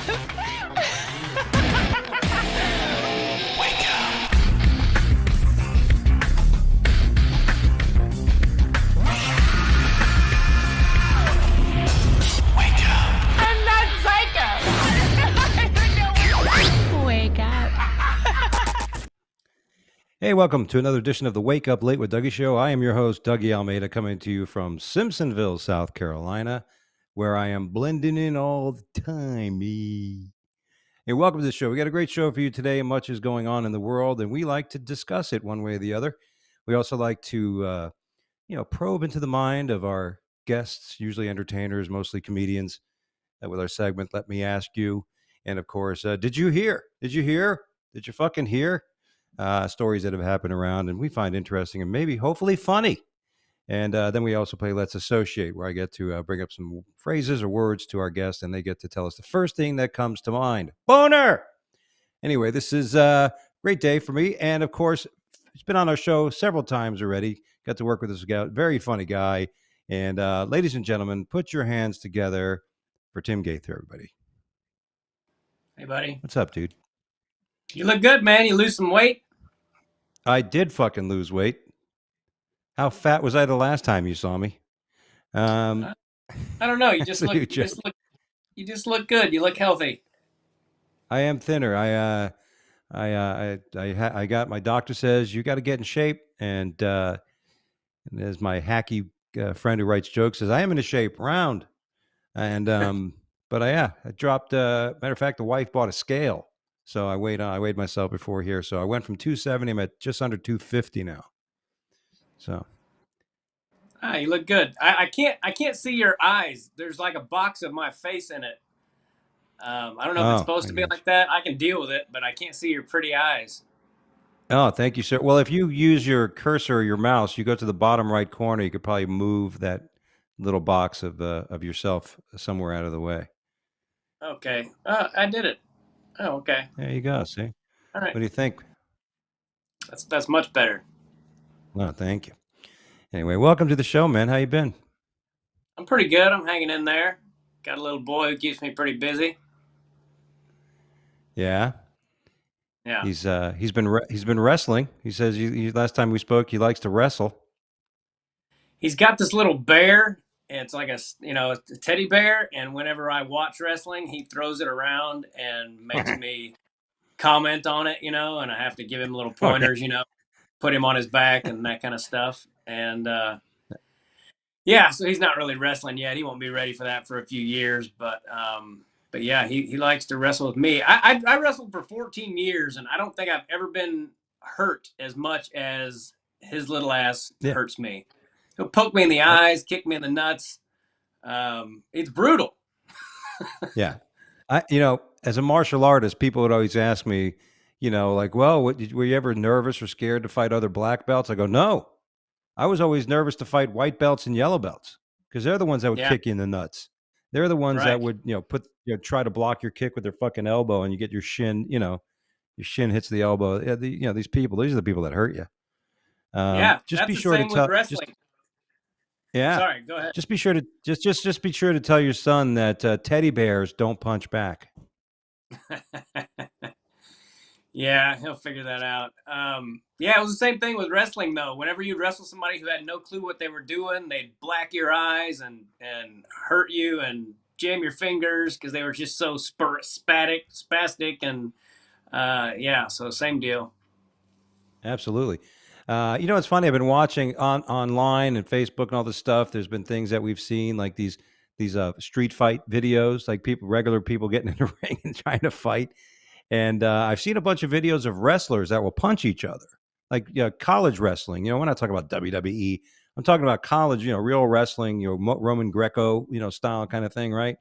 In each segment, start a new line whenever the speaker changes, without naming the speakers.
I'm not psycho. Wake up.
Hey, welcome to another edition of the Wake Up Late with Dougie show. I am your host, Dougie Almeida, coming to you from Simpsonville, South Carolina, where I am blending in all the time. Hey, welcome to the show. We got a great show for you today. Much is going on in the world, and we like to discuss it one way or the other. We also like to, probe into the mind of our guests, usually entertainers, mostly comedians, with our segment, Let Me Ask You. And of course, did you hear? Did you hear? Did you fucking hear? Stories that have happened around and we find interesting and maybe hopefully funny. And then we also play Let's Associate, where I get to bring up some phrases or words to our guest and they get to tell us the first thing that comes to mind. Boner! Anyway, this is a great day for me. And of course, he's been on our show several times already. Got to work with this guy, very funny guy. And ladies and gentlemen, put your hands together for Tim Gaither, everybody.
Hey, buddy.
What's up, dude?
You look good, man. You lose some weight?
I did fucking lose weight. How fat was I the last time you saw me?
I don't know. You just look. You just look good. You look healthy.
I am thinner. I got, my doctor says you got to get in shape, and as my hacky friend who writes jokes says, I am in shape, round, and but I dropped. Matter of fact, the wife bought a scale, so I weighed myself before here, so I went from 270. I'm at just under 250 now. So.
You look good. I can't see your eyes. There's like a box of my face in it. I don't know if it's supposed to be like that. I can deal with it, but I can't see your pretty eyes.
Oh, thank you, sir. Well, if you use your cursor or your mouse, you go to the bottom right corner, you could probably move that little box of yourself somewhere out of the way.
Okay. I did it. Oh, okay.
There you go. See?
All right.
What do you think?
That's much better.
Oh, thank you. Anyway, welcome to the show, man. How you been?
I'm pretty good. I'm hanging in there. Got a little boy who keeps me pretty busy.
Yeah.
Yeah.
He's been wrestling. He says last time we spoke, he likes to wrestle.
He's got this little bear. It's like a teddy bear, and whenever I watch wrestling, he throws it around and makes me comment on it, and I have to give him little pointers, put him on his back and that kind of stuff. And so he's not really wrestling yet. He won't be ready for that for a few years, but yeah, he likes to wrestle with me. I wrestled for 14 years, and I don't think I've ever been hurt as much as his little ass hurts me. He'll poke me in the eyes, kick me in the nuts. It's brutal.
Yeah. As a martial artist, people would always ask me, like, well, were you ever nervous or scared to fight other black belts? I go, no. I was always nervous to fight white belts and yellow belts because they're the ones that would kick you in the nuts. They're the ones that would, try to block your kick with their fucking elbow, and you get your shin, your shin hits the elbow. Yeah, these are the people that hurt you.
Just be sure to tell. Sorry, go ahead.
Just be sure to just be sure to tell your son that teddy bears don't punch back.
Yeah, he'll figure that out. It was the same thing with wrestling, though. Whenever you wrestle somebody who had no clue what they were doing, they'd black your eyes and hurt you and jam your fingers because they were just so spastic, and so same deal.
Absolutely. It's funny. I've been watching online and Facebook and all this stuff. There's been things that we've seen, like these street fight videos, like regular people getting in the ring and trying to fight. And I've seen a bunch of videos of wrestlers that will punch each other, like college wrestling. We're not talking about WWE. I'm talking about college, real wrestling, Roman Greco, style kind of thing, right?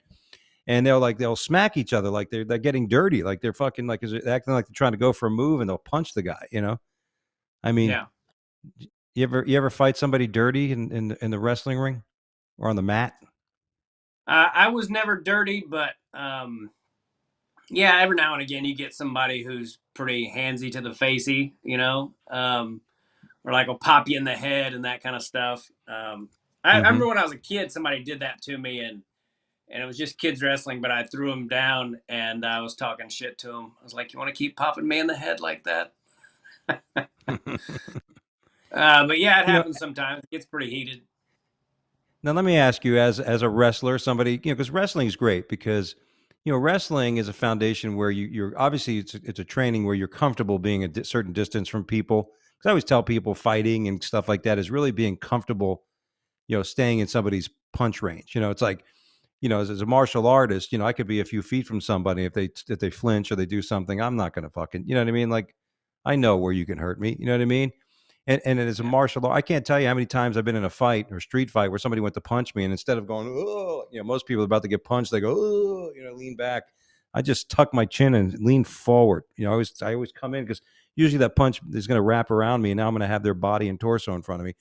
And they'll smack each other like they're getting dirty, like they're fucking like acting like they're trying to go for a move, and they'll punch the guy. I mean, you ever fight somebody dirty in the wrestling ring or on the mat?
I was never dirty, but every now and again you get somebody who's pretty handsy to the facey, or like will pop you in the head and that kind of stuff. I remember when I was a kid, somebody did that to me, and and it was just kids wrestling, but I threw him down and I was talking shit to him. I was like, "You want to keep popping me in the head like that?" But yeah, it
you know,
happens sometimes. It gets pretty heated.
Now let me ask you, as a wrestler, somebody, because wrestling is great because wrestling is a foundation where you're obviously it's a training where you're comfortable being a certain distance from people. Because I always tell people fighting and stuff like that is really being comfortable, staying in somebody's punch range. It's like as a martial artist, I could be a few feet from somebody if they flinch or they do something, I'm not going to fucking, you know what I mean? Like, I know where you can hurt me. You know what I mean? And as a
Yeah,
martial art, I can't tell you how many times I've been in a fight or street fight where somebody went to punch me, and instead of going, oh, most people are about to get punched, they go, oh, lean back. I just tuck my chin and lean forward. I always come in because usually that punch is going to wrap around me, and now I'm going to have their body and torso in front of me.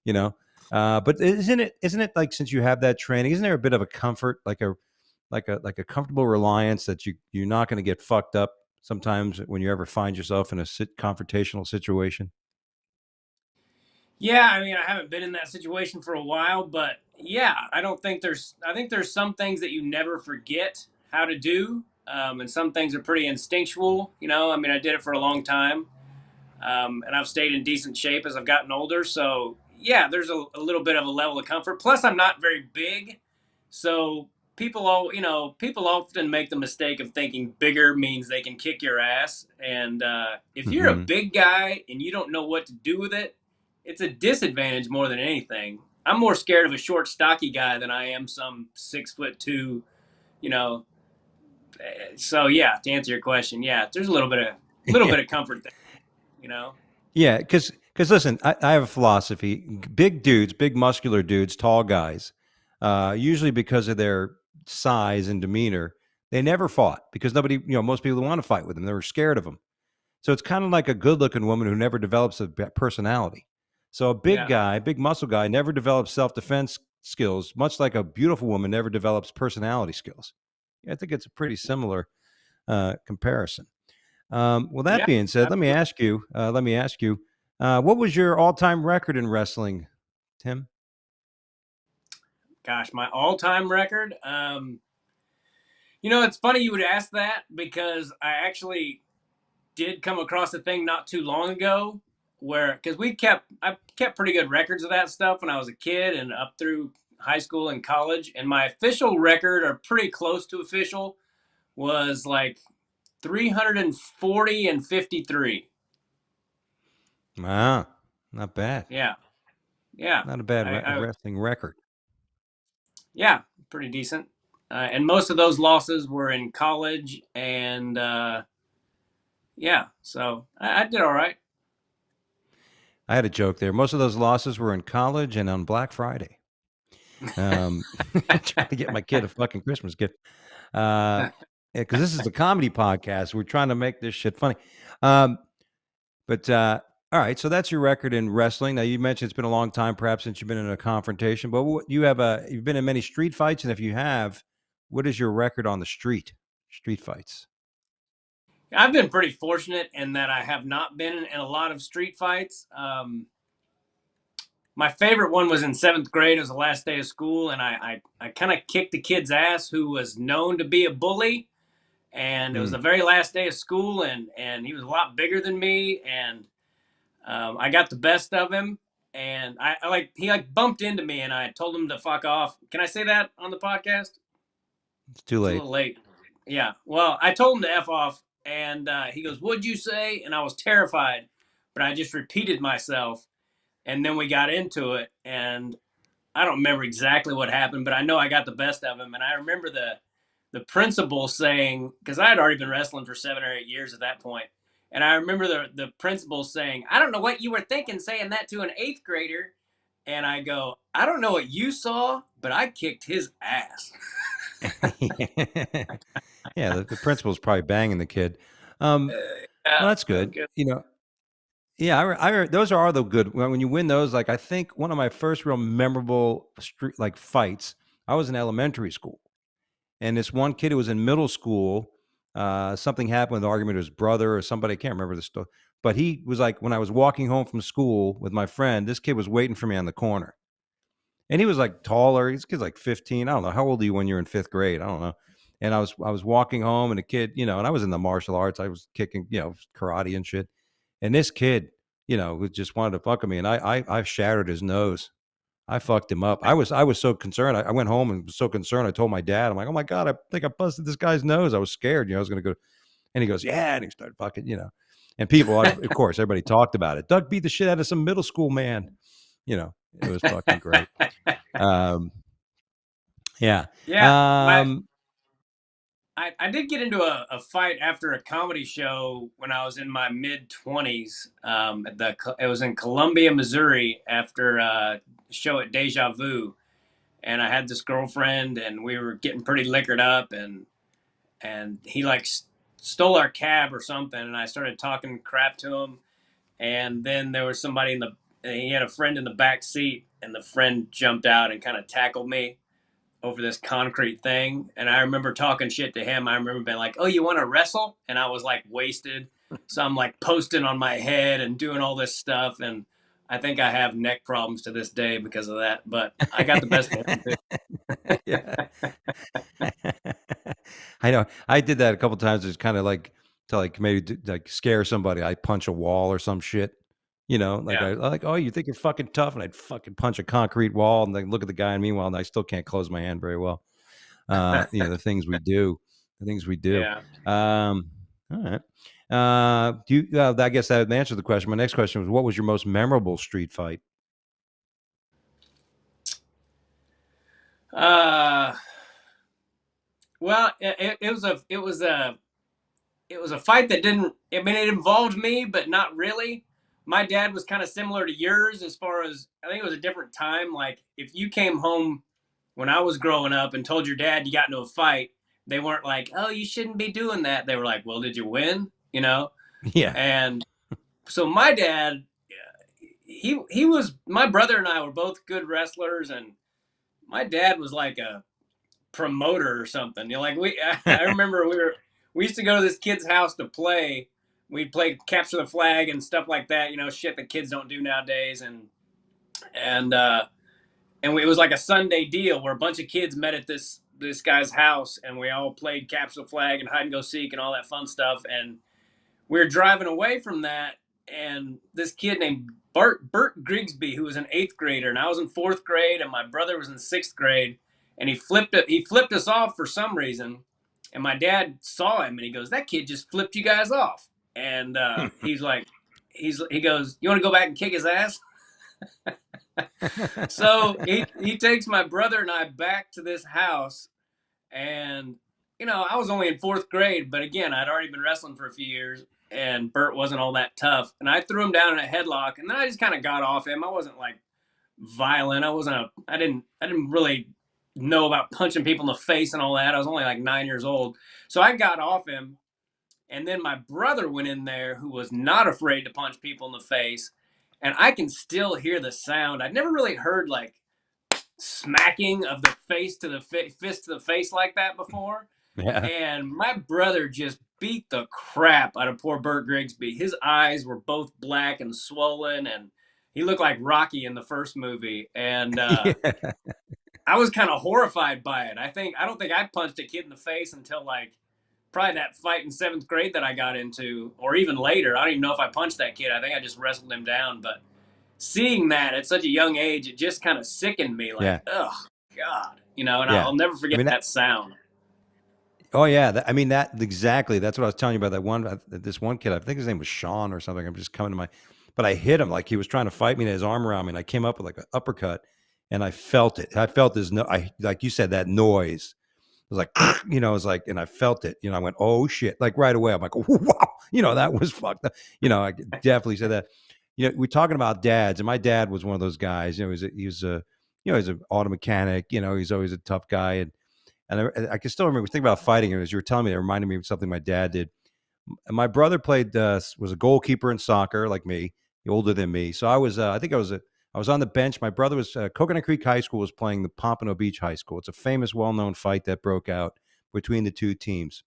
You know, but isn't it like, since you have that training, isn't there a bit of a comfort, like a comfortable reliance that you're not going to get fucked up sometimes when you ever find yourself in a confrontational situation?
yeah. I mean, I haven't been in that situation for a while, but yeah, I don't think there's. I think there's some things that you never forget how to do, and some things are pretty instinctual. I mean, I did it for a long time. And I've stayed in decent shape as I've gotten older. So yeah, there's a little bit of a level of comfort. Plus, I'm not very big, so people often make the mistake of thinking bigger means they can kick your ass. And if you're a
Hmm.
big guy and you don't know what to do with it, it's a disadvantage more than anything. I'm more scared of a short, stocky guy than I am some 6'2". You know, so yeah. To answer your question, yeah, there's a little
Yeah.
bit of comfort there. You know.
Yeah, because listen, I have a philosophy. Big dudes, big muscular dudes, tall guys, usually because of their size and demeanor, they never fought because most people who want to fight with them, they were scared of them. So it's kind of like a good-looking woman who never develops a personality. So a big
Yeah.
guy, big muscle guy, never develops self-defense skills, much like a beautiful woman never develops personality skills. Yeah, I think it's a pretty similar comparison. Well, that
Yeah,
being said, let me
absolutely.
ask you. What was your all-time record in wrestling, Tim?
Gosh, my all-time record. It's funny you would ask that because I actually did come across a thing not too long ago where because I kept pretty good records of that stuff when I was a kid and up through high school and college, and my official record, or pretty close to official, was like 340 and 53.
Ah, not bad.
Yeah, yeah.
Not a bad
I
wrestling record.
Yeah, pretty decent. And most of those losses were in college, and yeah, so I did all right.
I had a joke there. Most of those losses were in college and on Black Friday. Um, trying to get my kid a fucking Christmas gift. Uh, because this is a comedy podcast. We're trying to make this shit funny. Um, but all right, so that's your record in wrestling. Now you mentioned it's been a long time, perhaps since you've been in a confrontation. But you've been in many street fights, and if you have, what is your record on the street fights?
I've been pretty fortunate in that I have not been in a lot of street fights. My favorite one was in seventh grade. It was the last day of school, and I kind of kicked the kid's ass who was known to be a bully. And it was
Hmm.
the very last day of school, and he was a lot bigger than me, and I got the best of him. And he bumped into me, and I told him to fuck off. Can I say that on the podcast?
It's too
It's a
late.
little late. Yeah. Well, I told him to f off, and he goes, "What'd you say?" And I was terrified, but I just repeated myself, and then we got into it, and I don't remember exactly what happened, but I know I got the best of him, and I remember the principal saying, because I had already been wrestling for 7 or 8 years at that point, and I remember the principal saying, "I don't know what you were thinking saying that to an eighth grader," and I go, "I don't know what you saw, but I kicked his ass."
Yeah, the principal's probably banging the kid.
Yeah,
Well, that's
that was
good.
good.
Yeah, those are the good when you win those. Like, I think one of my first real memorable street like fights. I was in elementary school, and this one kid who was in middle school, something happened with an argument with his brother or somebody. I can't remember the story, but he was like, when I was walking home from school with my friend, this kid was waiting for me on the corner, and he was like taller. He's kid's like 15. I don't know, how old are you when you're in 5th grade? I don't know. And I was walking home, and a kid, and I was in the martial arts. I was kicking, karate and shit. And this kid, who just wanted to fuck with me, and I shattered his nose. I fucked him up. I was so concerned. I went home and was so concerned. I told my dad, I'm like, oh my God, I think I busted this guy's nose. I was scared. I was going to go. And he goes, yeah. And he started fucking, and people, of course, everybody talked about it. Doug beat the shit out of some middle school man. It was fucking great. Yeah.
Yeah. I did get into a fight after a comedy show when I was in my mid-20s. It was in Columbia, Missouri, after a show at Deja Vu. And I had this girlfriend, and we were getting pretty liquored up, and he like stole our cab or something, and I started talking crap to him. And then there was somebody he had a friend in the back seat, and the friend jumped out and kind of tackled me over this concrete thing. And I remember talking shit to him. I remember being like, oh, you want to wrestle? And I was like wasted. So I'm like posting on my head and doing all this stuff. And I think I have neck problems to this day because of that. But I got the best of him too.
Yeah. I know. I did that a couple times. It's kind of like to like maybe like scare somebody. I punch a wall or some shit. Like
Yeah.
I like, oh, you think you're fucking tough, and I'd fucking punch a concrete wall, and then look at the guy, and meanwhile, and I still can't close my hand very well. The things we do,
Yeah.
All right. Do you? I guess that answers the question. My next question was, what was your most memorable street fight?
Well, it was a fight that didn't. I mean, it involved me, but not really. My dad was kind of similar to yours as far as I think it was a different time. Like if you came home when I was growing up and told your dad you got into a fight, they weren't like, "Oh, you shouldn't be doing that." They were like, "Well, did you win?"
Yeah.
And so my dad, he was my brother and I were both good wrestlers, and my dad was like a promoter or something. Like I remember we used to go to this kid's house to play. We'd play capture the flag and stuff like that. Shit that kids don't do nowadays. And it was like a Sunday deal where a bunch of kids met at this guy's house, and we all played capture the flag and hide and go seek and all that fun stuff. And we were driving away from that, and this kid named Bert Grigsby, who was an 8th grader, and I was in 4th grade, and my brother was in 6th grade, and he flipped us off for some reason, and my dad saw him, and he goes, "That kid just flipped you guys off," and he's like, he goes, "You want to go back and kick his ass?" So he takes my brother and I back to this house, and I was only in 4th grade, but again, I'd already been wrestling for a few years, and Bert wasn't all that tough. And I threw him down in a headlock, and then I just kind of got off him. I wasn't like violent. I didn't really know about punching people in the face and all that. I was only like 9 years old. So I got off him, and then my brother went in there, who was not afraid to punch people in the face. And I can still hear the sound. I'd never really heard like smacking of the face to the fist to the face like that before.
Yeah.
And my brother just beat the crap out of poor Bert Grigsby. His eyes were both black and swollen, and he looked like Rocky in the first movie. And
Yeah.
I was kind of horrified by it. I don't think I punched a kid in the face until like probably that fight in 7th grade that I got into, or even later. I don't even know if I punched that kid. I think I just wrestled him down. But seeing that at such a young age, it just kind of sickened me. Like,
Yeah.
oh God, and
Yeah.
I'll never forget that sound.
Oh yeah, that exactly. That's what I was telling you about. This one kid. I think his name was Sean or something. I'm just coming to but I hit him like he was trying to fight me, and his arm around me, and I came up with like an uppercut, and I felt it. I felt his like you said, that noise. It was like, it was like, and I felt it. I went, oh shit, like right away. I'm like, wow, that was fucked up. I definitely said that. We're talking about dads, and my dad was one of those guys. He's an auto mechanic. He's always a tough guy, and I can still remember thinking about fighting. And as you were telling me, it reminded me of something my dad did. And my brother was a goalkeeper in soccer, like me, older than me. So I was, I was on the bench. My brother was Coconut Creek High School was playing the Pompano Beach High School. It's a famous, well-known fight that broke out between the two teams.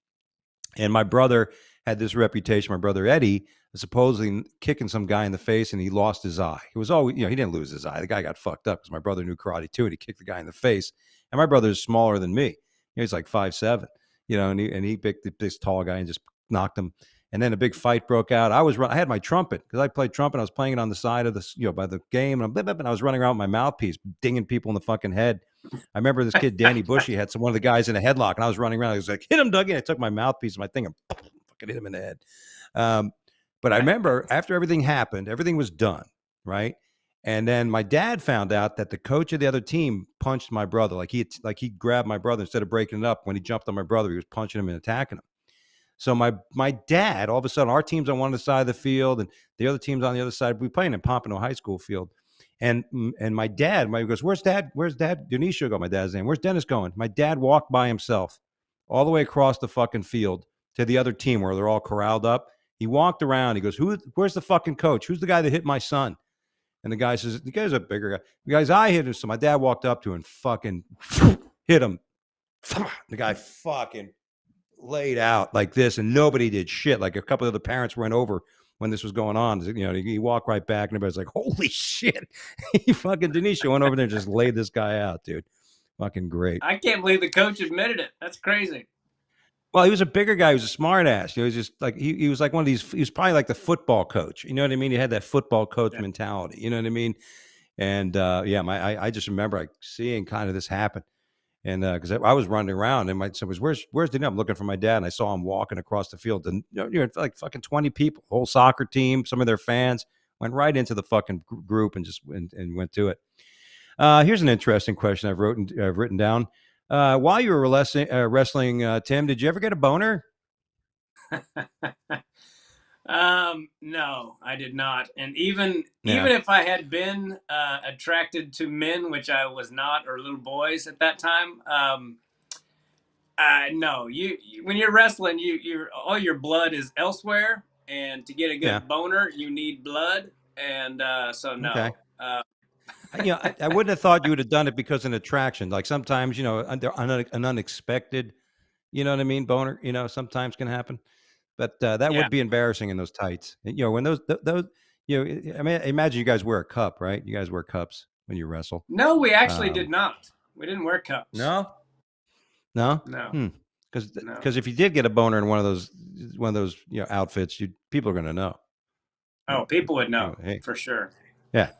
And my brother had this reputation. My brother Eddie was supposedly kicking some guy in the face, and he lost his eye. He was always, he didn't lose his eye. The guy got fucked up because my brother knew karate too, and he kicked the guy in the face. And my brother is smaller than me. He's like 5'7", and he picked this tall guy and just knocked him. And then a big fight broke out. I had my trumpet because I played trumpet. I was playing it on the side of the, by the game, and I was running around with my mouthpiece, dinging people in the fucking head. I remember this kid, Danny Bushy, had one of the guys in a headlock, and I was running around. I was like, hit him, Dougie. And I took my mouthpiece and my thing and fucking hit him in the head. But I remember after everything happened, everything was done, right? And then my dad found out that the coach of the other team punched my brother. Like he grabbed my brother instead of breaking it up. When he jumped on my brother, he was punching him and attacking him. So my dad, all of a sudden, our team's on one side of the field and the other team's on the other side. We playing in Pompano High School field. And my dad, goes, where's Dad? Where's Dad? Dionisio go, my dad's name. Where's Dennis going? My dad walked by himself all the way across the fucking field to the other team where they're all corralled up. He walked around. He goes, where's the fucking coach? Who's the guy that hit my son? And the guy says, the guy's a bigger guy. The guy's I hit him. So my dad walked up to him and fucking hit him. The guy fucking laid out like this, and nobody did shit. Like a couple of the parents went over when this was going on. He walked right back, and everybody's like, holy shit. He fucking Denisha went over there and just laid this guy out, dude. Fucking great.
I can't believe the coach admitted it. That's crazy.
Well, he was a bigger guy. He was a smart ass. He was just like he was like one of these. He was probably like the football coach. You know what I mean? He had that football coach mentality. You know what I mean? And I just remember like seeing kind of this happen, and because I was running around, and my son was, "Where's Danny?" I'm looking for my dad, and I saw him walking across the field, and like fucking 20 people, whole soccer team, some of their fans went right into the fucking group and just and went to it. Here's an interesting question I've written down. While you were wrestling, Tim, did you ever get a boner?
No, I did not. And even if I had been attracted to men, which I was not, or little boys at that time, no. You when you're wrestling, you all your blood is elsewhere, and to get a good boner, you need blood, and so no.
Okay. I wouldn't have thought you would have done it because of an attraction. Like sometimes, an unexpected, you know what I mean, boner, sometimes can happen. But that would be embarrassing in those tights. When those, I mean, imagine you guys wear a cup, right? You guys wear cups when you wrestle.
No, we actually did not. We didn't wear cups.
No. Because if you did get a boner in one of those outfits, people are going to know.
Oh, people would know for sure.
Yeah.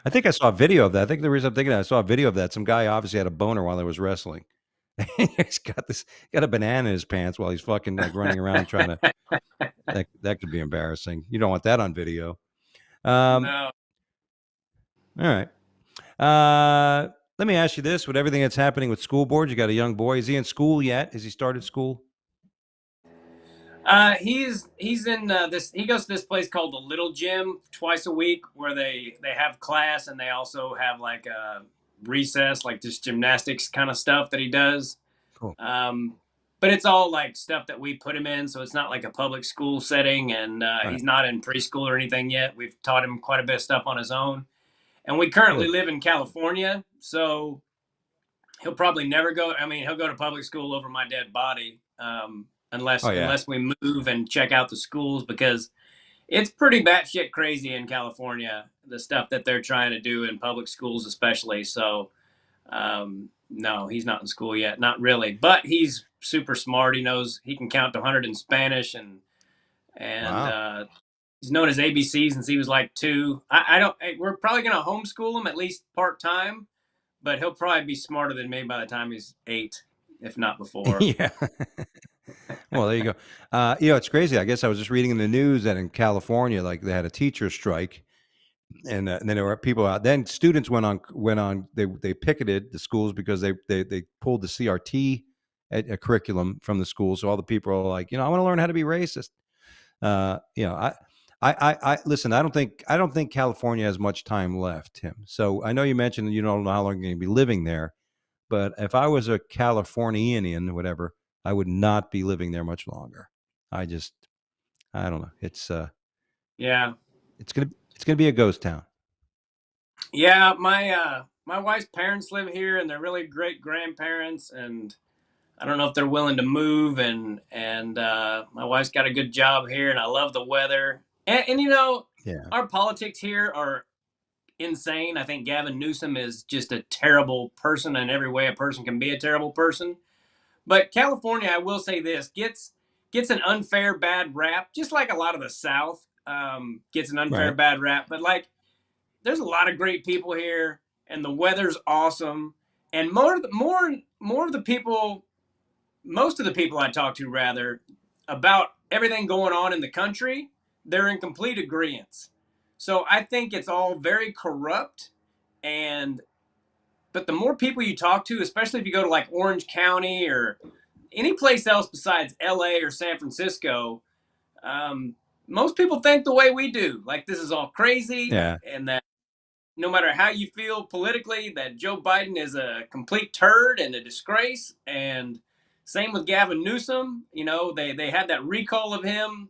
I think I saw a video of that. I think the reason I'm thinking I saw a video of that. Some guy obviously had a boner while he was wrestling. He's got a banana in his pants while he's fucking like running around trying to. That could be embarrassing. You don't want that on video.
No.
All right. Let me ask you this: with everything that's happening with school boards, you got a young boy. Is he in school yet? Has he started school?
He's in this. He goes to this place called the Little Gym twice a week, where they have class and they also have like a recess, like just gymnastics kind of stuff that he does.
Cool.
But it's all like stuff that we put him in, so it's not like a public school setting, and he's not in preschool or anything yet. We've taught him quite a bit of stuff on his own, and we currently live in California, so he'll probably never go. I mean, he'll go to public school over my dead body. Unless we move and check out the schools, because it's pretty batshit crazy in California, the stuff that they're trying to do in public schools especially. So no, he's not in school yet, not really, but he's super smart. He can count to 100 in Spanish, and wow. He's known his ABC since he was like 2. We're probably going to homeschool him at least part-time, but he'll probably be smarter than me by the time he's 8, if not before.
Yeah. Well, there you go. It's crazy. I guess I was just reading in the news that in California, like they had a teacher strike, and then there were people out. Then students went on. They picketed the schools because they pulled the CRT a curriculum from the school. So all the people are like, I want to learn how to be racist. I listen. I don't think California has much time left, Tim. So I know you mentioned you don't know how long you're going to be living there, but if I was a Californian, whatever, I would not be living there much longer. I don't know. It's it's gonna be a ghost town.
Yeah, my wife's parents live here, and they're really great grandparents, and I don't know if they're willing to move. And my wife's got a good job here, and I love the weather. And you know,
Yeah.
our politics here are insane. I think Gavin Newsom is just a terrible person in every way a person can be a terrible person. But California, I will say this, gets an unfair bad rap, just like a lot of the South gets an unfair
Right.
bad rap. But like, there's a lot of great people here, and the weather's awesome. And more of the people, most of the people I talk to, rather, about everything going on in the country, they're in complete agreement. So I think it's all very corrupt, and but the more people you talk to, especially if you go to like Orange County or any place else besides LA or San Francisco, um, most people think the way we do. Like this is all crazy,
Yeah.
and that no matter how you feel politically, that Joe Biden is a complete turd and a disgrace. And same with Gavin Newsom. You know, they had that recall of him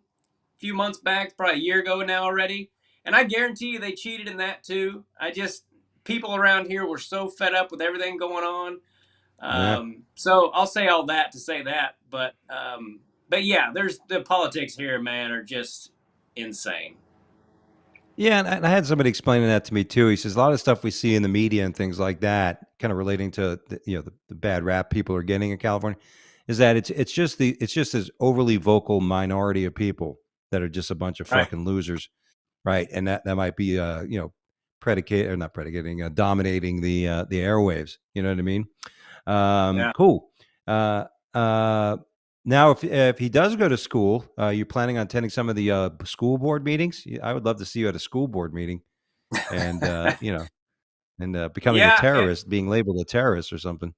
a few months back, probably a year ago now already. And I guarantee you they cheated in that too. People around here were so fed up with everything going on.
Yeah.
So I'll say all that to say that. But yeah, there's the politics here, man, are just insane.
Yeah, and I had somebody explaining that to me too. He says a lot of stuff we see in the media and things like that, kind of relating to the bad rap people are getting in California, is that it's just this overly vocal minority of people that are just a bunch of
Right.
fucking losers, right? And that might be predicate or not predicating, dominating the airwaves. You know what I mean?
Yeah.
Cool. Uh, uh, Now, if he does go to school, you're planning on attending some of the school board meetings. I would love to see you at a school board meeting, and becoming a
Yeah.
terrorist, being labeled a terrorist or something.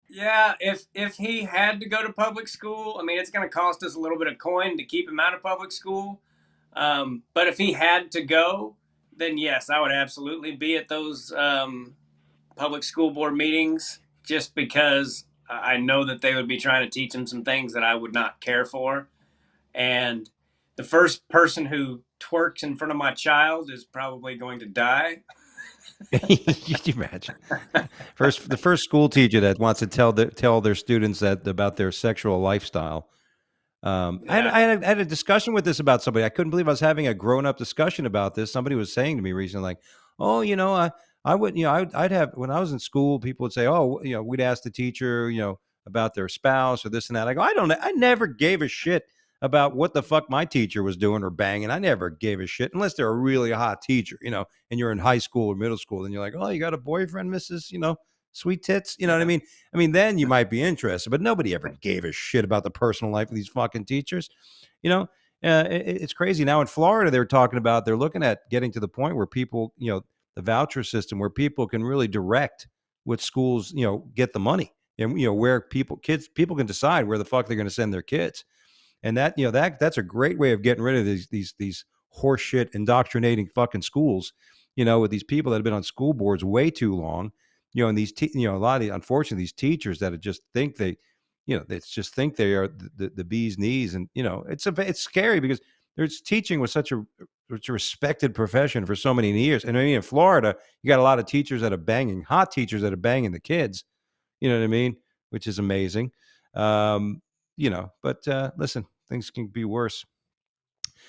Yeah, if he had to go to public school, I mean, it's going to cost us a little bit of coin to keep him out of public school. But if he had to go, then yes, I would absolutely be at those public school board meetings, just because I know that they would be trying to teach him some things that I would not care for. And the first person who twerks in front of my child is probably going to die.
Could you imagine? The first school teacher that wants to tell their students that about their sexual lifestyle.
Yeah.
I had a discussion with this about somebody. I couldn't believe I was having a grown up discussion about this. Somebody was saying to me recently, like, "Oh, I would, I'd have when I was in school, people would say, oh, we'd ask the teacher, about their spouse or this and that. I go, I never gave a shit about what the fuck my teacher was doing or banging. I never gave a shit unless they're a really hot teacher, and you're in high school or middle school, and you're like, oh, you got a boyfriend, Mrs. Sweet tits. You know what I
Yeah.
mean? I mean, then you might be interested, but nobody ever gave a shit about the personal life of these fucking teachers. You know, it's crazy. Now in Florida, they're looking at getting to the point where people, the voucher system, where people can really direct what schools, get the money, and where people can decide where the fuck they're going to send their kids. And that's a great way of getting rid of these horseshit indoctrinating fucking schools, with these people that have been on school boards way too long, and a lot of unfortunately these teachers that just think they just think they are the bee's knees. And it's scary because there's teaching was such a respected profession for so many years. And I mean, in Florida, you got a lot of teachers that are banging, hot teachers that are banging the kids, you know what I mean? Which is amazing. Um, but listen, things can be worse.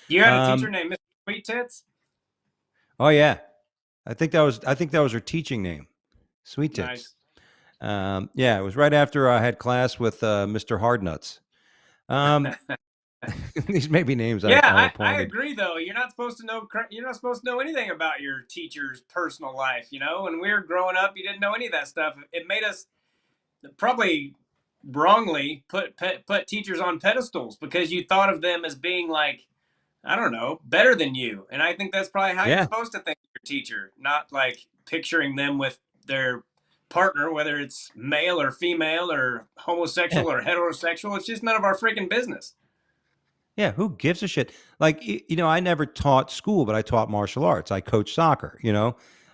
You had a teacher
Um,
named Mr. Sweet Tits?
oh yeah, I think that was her teaching name, Sweet Tits.
Nice.
Yeah, it was right after I had class with Mr. Hardnuts. Um, these may be names
Yeah,
I
I
appointed.
agree though. You're not supposed to know anything about your teacher's personal life, you know? When we were growing up, you didn't know any of that stuff. It made us probably wrongly put teachers on pedestals because you thought of them as being like, I don't know, better than you. And I think that's probably how you're
Yeah,
supposed to think of your teacher, not like picturing them with their partner, whether it's male or female or
yeah.
homosexual or heterosexual. It's just none of our freaking business.
Yeah, who gives a shit? Like, I never taught school, but I taught martial arts. I coached soccer.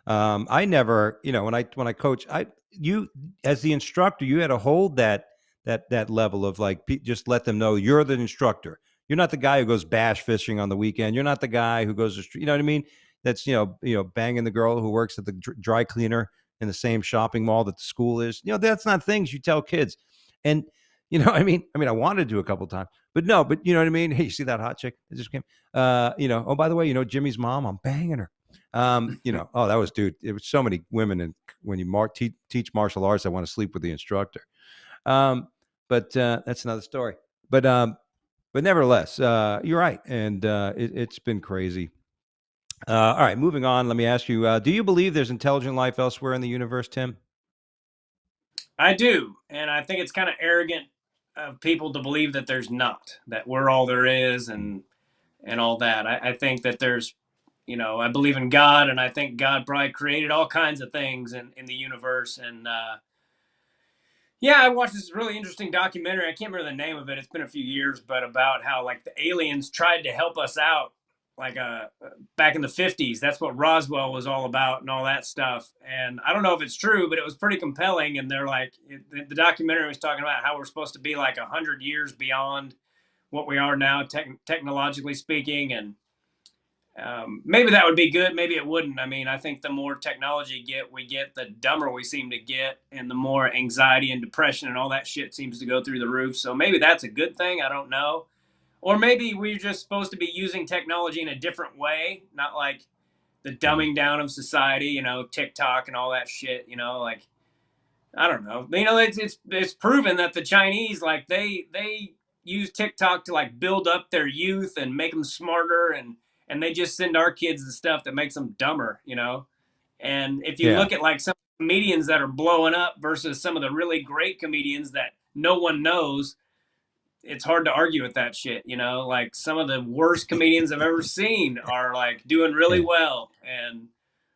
I never, when I coach, you as the instructor, you had to hold that level of like, just let them know you're the instructor. You're not the guy who goes bash fishing on the weekend. You're not the guy who goes to, you know what I mean? That's banging the girl who works at the dry cleaner in the same shopping mall that the school is. That's not things you tell kids. And I wanted to a couple times, but no, but you know what I mean. Hey, you see that hot chick that just came? Oh, by the way, Jimmy's mom, I'm banging her. Oh, that was, dude. It was so many women, and when you teach martial arts, I want to sleep with the instructor. But that's another story. But nevertheless, you're right, and it's been crazy. All right, moving on. Let me ask you: do you believe there's intelligent life elsewhere in the universe, Tim?
I do, and I think it's kind of arrogant of people to believe that there's not, that we're all there is, and all that. I think that there's, I believe in God, and I think God probably created all kinds of things in the universe. And yeah, I watched this really interesting documentary. I can't remember the name of it. It's been a few years, but about how like the aliens tried to help us out, like back in the 50s. That's what Roswell was all about and all that stuff. And I don't know if it's true, but it was pretty compelling. And they're like, the documentary was talking about how we're supposed to be like 100 years beyond what we are now, technologically speaking. And maybe that would be good. Maybe it wouldn't. I mean, I think the more technology we get, the dumber we seem to get, and the more anxiety and depression and all that shit seems to go through the roof. So maybe that's a good thing. I don't know. Or maybe we're just supposed to be using technology in a different way, not like the dumbing down of society, TikTok and all that shit, like I don't know. It's proven that the Chinese, like they use TikTok to like build up their youth and make them smarter, and they just send our kids the stuff that makes them dumber. And if you
Yeah.
look at like some comedians that are blowing up versus some of the really great comedians that no one knows, it's hard to argue with that shit. Like some of the worst comedians I've ever seen are like doing really
Yeah.
well, and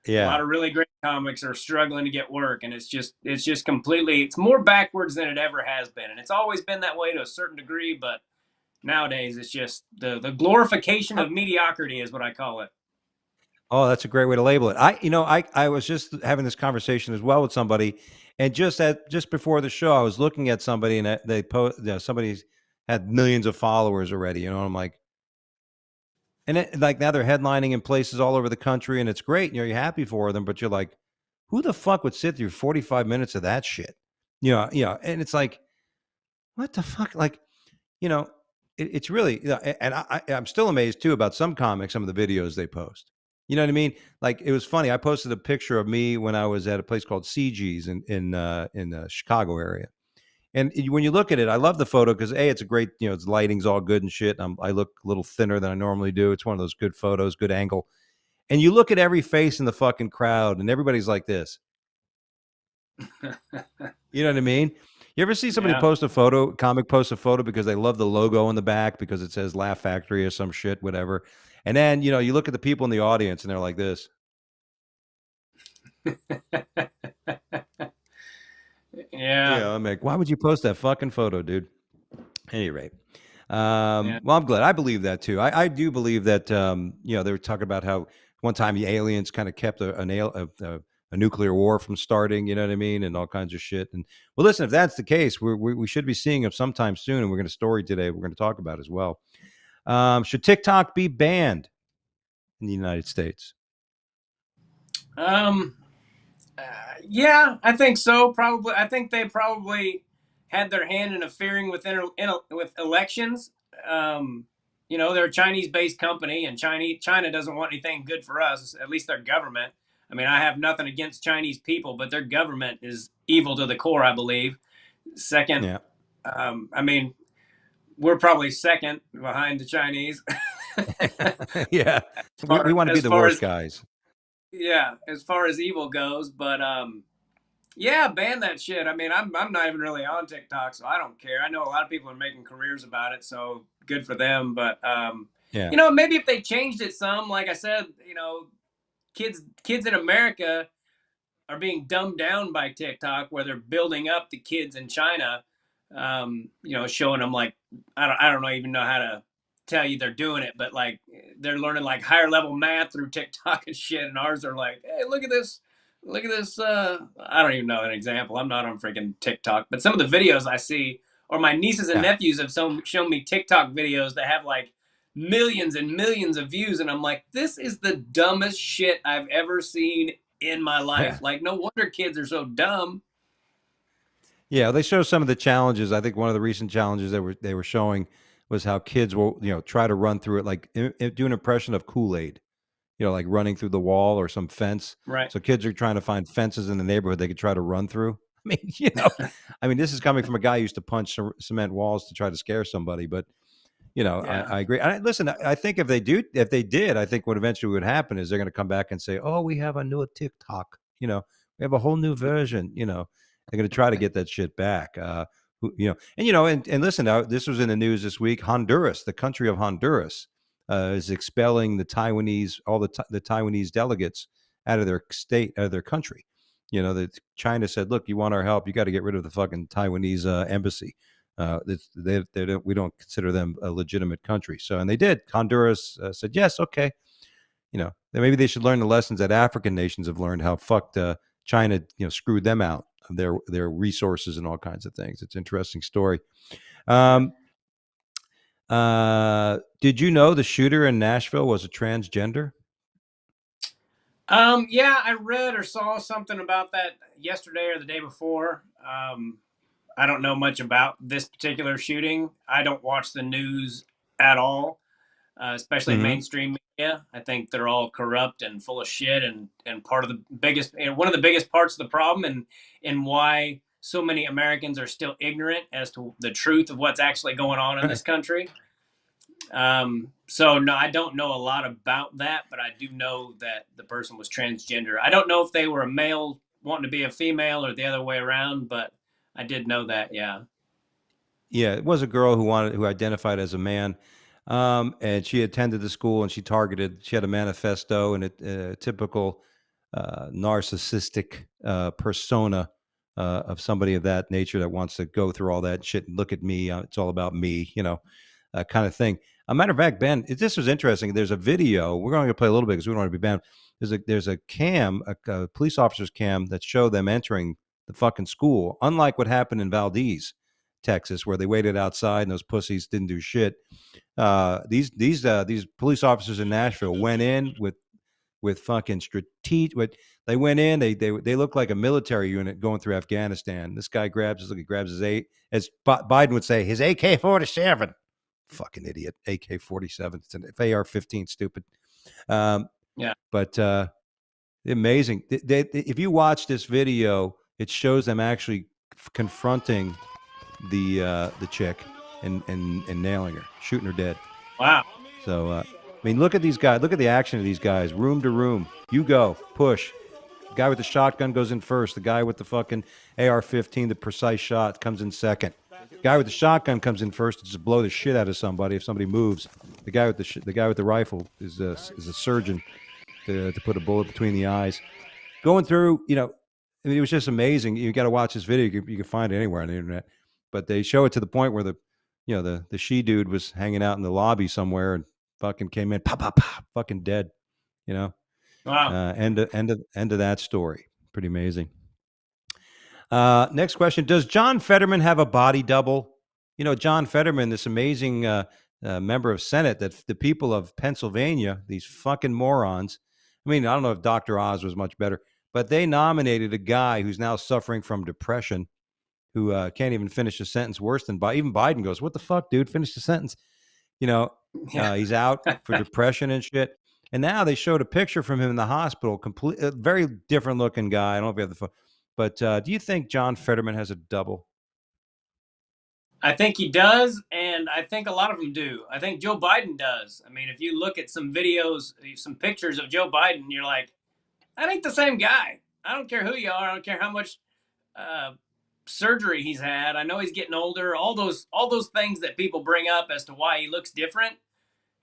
a lot
Yeah.
of really great comics are struggling to get work, and it's completely, it's more backwards than it ever has been, and it's always been that way to a certain degree, but nowadays it's just the glorification of mediocrity is what I call it.
Oh, that's a great way to label it. I was just having this conversation as well with somebody, and just before the show, I was looking at somebody, and they post, somebody's had millions of followers already. And I'm like, like now they're headlining in places all over the country, and it's great. You're happy for them, but you're like, who the fuck would sit through 45 minutes of that shit? And it's like, what the fuck? Like, it's really, and I'm still amazed too about some comics, some of the videos they post. You know what I mean? Like, it was funny. I posted a picture of me when I was at a place called CG's in the Chicago area. And when you look at it, I love the photo because it's a great, its lighting's all good and shit. I look a little thinner than I normally do. It's one of those good photos, good angle. And you look at every face in the fucking crowd, and everybody's like this. You know what I mean? You ever see somebody
Yeah.
comic post a photo because they love the logo in the back because it says Laugh Factory or some shit, whatever. And then, you look at the people in the audience and they're like this.
Yeah.
I'm like, why would you post that fucking photo, dude? At any rate.
Yeah.
Well, I'm glad. I believe that too. I do believe that, they were talking about how one time the aliens kind of kept a nuclear war from starting, you know what I mean? And all kinds of shit. And well, listen, if that's the case, we should be seeing them sometime soon. And we're going to story today. We're going to talk about as well. Should TikTok be banned in the United States?
Um, yeah, I think so. Probably, I think they probably had their hand interfering with elections. They're a Chinese-based company, and China doesn't want anything good for us. At least their government. I mean, I have nothing against Chinese people, but their government is evil to the core, I believe. Second,
Yeah.
I mean, we're probably second behind the Chinese.
Yeah. We want to be
As
the
far
worst
as
guys.
yeah, as far as evil goes, but yeah, ban that shit. I mean, I'm not even really on TikTok, so I don't care. I know a lot of people are making careers about it, so good for them. But
Yeah.
maybe if they changed it some, like I said, kids in America are being dumbed down by TikTok, where they're building up the kids in China, showing them like I don't even know how to tell you they're doing it, but like they're learning like higher level math through TikTok and shit, and ours are like, hey, look at this. Look at this. I don't even know an example. I'm not on freaking TikTok, but some of the videos I see, or my nieces and
Yeah.
nephews have shown me TikTok videos that have like millions and millions of views, and I'm like, this is the dumbest shit I've ever seen in my life.
Yeah.
Like, no wonder kids are so dumb.
Yeah, they show some of the challenges. I think one of the recent challenges they were showing was how kids will try to run through it, like do an impression of Kool-Aid, like running through the wall or some fence.
Right.
So kids are trying to find fences in the neighborhood they could try to run through. I mean, this is coming from a guy who used to punch cement walls to try to scare somebody, but
Yeah.
I agree. Listen, I think if they did, I think what eventually would happen is they're going to come back and say, "Oh, we have a new TikTok. We have a whole new version." They're going to try to get that shit back. And listen, this was in the news this week. Honduras, the country of Honduras, is expelling the Taiwanese delegates out of their state, out of their country. That China said, "Look, you want our help? You got to get rid of the fucking Taiwanese embassy." We don't consider them a legitimate country. So, and they did. Honduras said, yes, okay. Maybe they should learn the lessons that African nations have learned, how fucked China, screwed them out of their resources and all kinds of things. It's an interesting story. Did you know the shooter in Nashville was a transgender?
Yeah, I read or saw something about that yesterday or the day before. I don't know much about this particular shooting. I don't watch the news at all, especially
Mm-hmm.
mainstream media. I think they're all corrupt and full of shit, and part of the biggest, one of the biggest parts of the problem, and why so many Americans are still ignorant as to the truth of what's actually going on in this country. So no, I don't know a lot about that, but I do know that the person was transgender. I don't know if they were a male wanting to be a female or the other way around, but I did know that. Yeah.
Yeah, it was a girl who identified as a man, and she attended the school and she had a manifesto and a typical narcissistic persona of somebody of that nature that wants to go through all that shit and look at me. It's all about me, kind of thing. A matter of fact, Ben, this was interesting. There's a video. We're going to play a little bit because we don't want to be banned. There's a cam, a police officer's cam that showed them entering the fucking school. Unlike what happened in Valdez, Texas, where they waited outside and those pussies didn't do shit. These police officers in Nashville went in with fucking strategic. They went in. They look like a military unit going through Afghanistan. This guy grabs his as Biden would say, his AK-47. Fucking idiot. AK-47. It's an AR-15. Stupid.
Yeah.
But amazing. If you watch this video, it shows them actually confronting the chick and nailing her, shooting her dead.
Wow.
So I mean, look at these guys. Look at the action of these guys. Room to room. You go push. The guy with the shotgun goes in first. The guy with the fucking AR-15, the precise shot, comes in second. The guy with the shotgun comes in first to just blow the shit out of somebody if somebody moves. The guy with the rifle is a surgeon to put a bullet between the eyes. Going through, I mean, it was just amazing. You got to watch this video. You can find it anywhere on the internet. But they show it to the point where the she dude was hanging out in the lobby somewhere and fucking came in, pop, pop, pop, fucking dead.
Wow.
End of that story. Pretty amazing. Next question: does John Fetterman have a body double? John Fetterman, this amazing member of Senate that the people of Pennsylvania, these fucking morons. I mean, I don't know if Dr. Oz was much better, but they nominated a guy who's now suffering from depression, who can't even finish a sentence. Worse than even Biden goes, "What the fuck, dude? Finish the sentence."
Yeah.
He's out for depression and shit. And now they showed a picture from him in the hospital. A very different looking guy. I don't know if you have the phone, but do you think John Fetterman has a double?
I think he does, and I think a lot of them do. I think Joe Biden does. I mean, if you look at some videos, some pictures of Joe Biden, you're like, that ain't the same guy. I don't care who you are. I don't care how much uh, surgery he's had. I know he's getting older. All those things that people bring up as to why he looks different.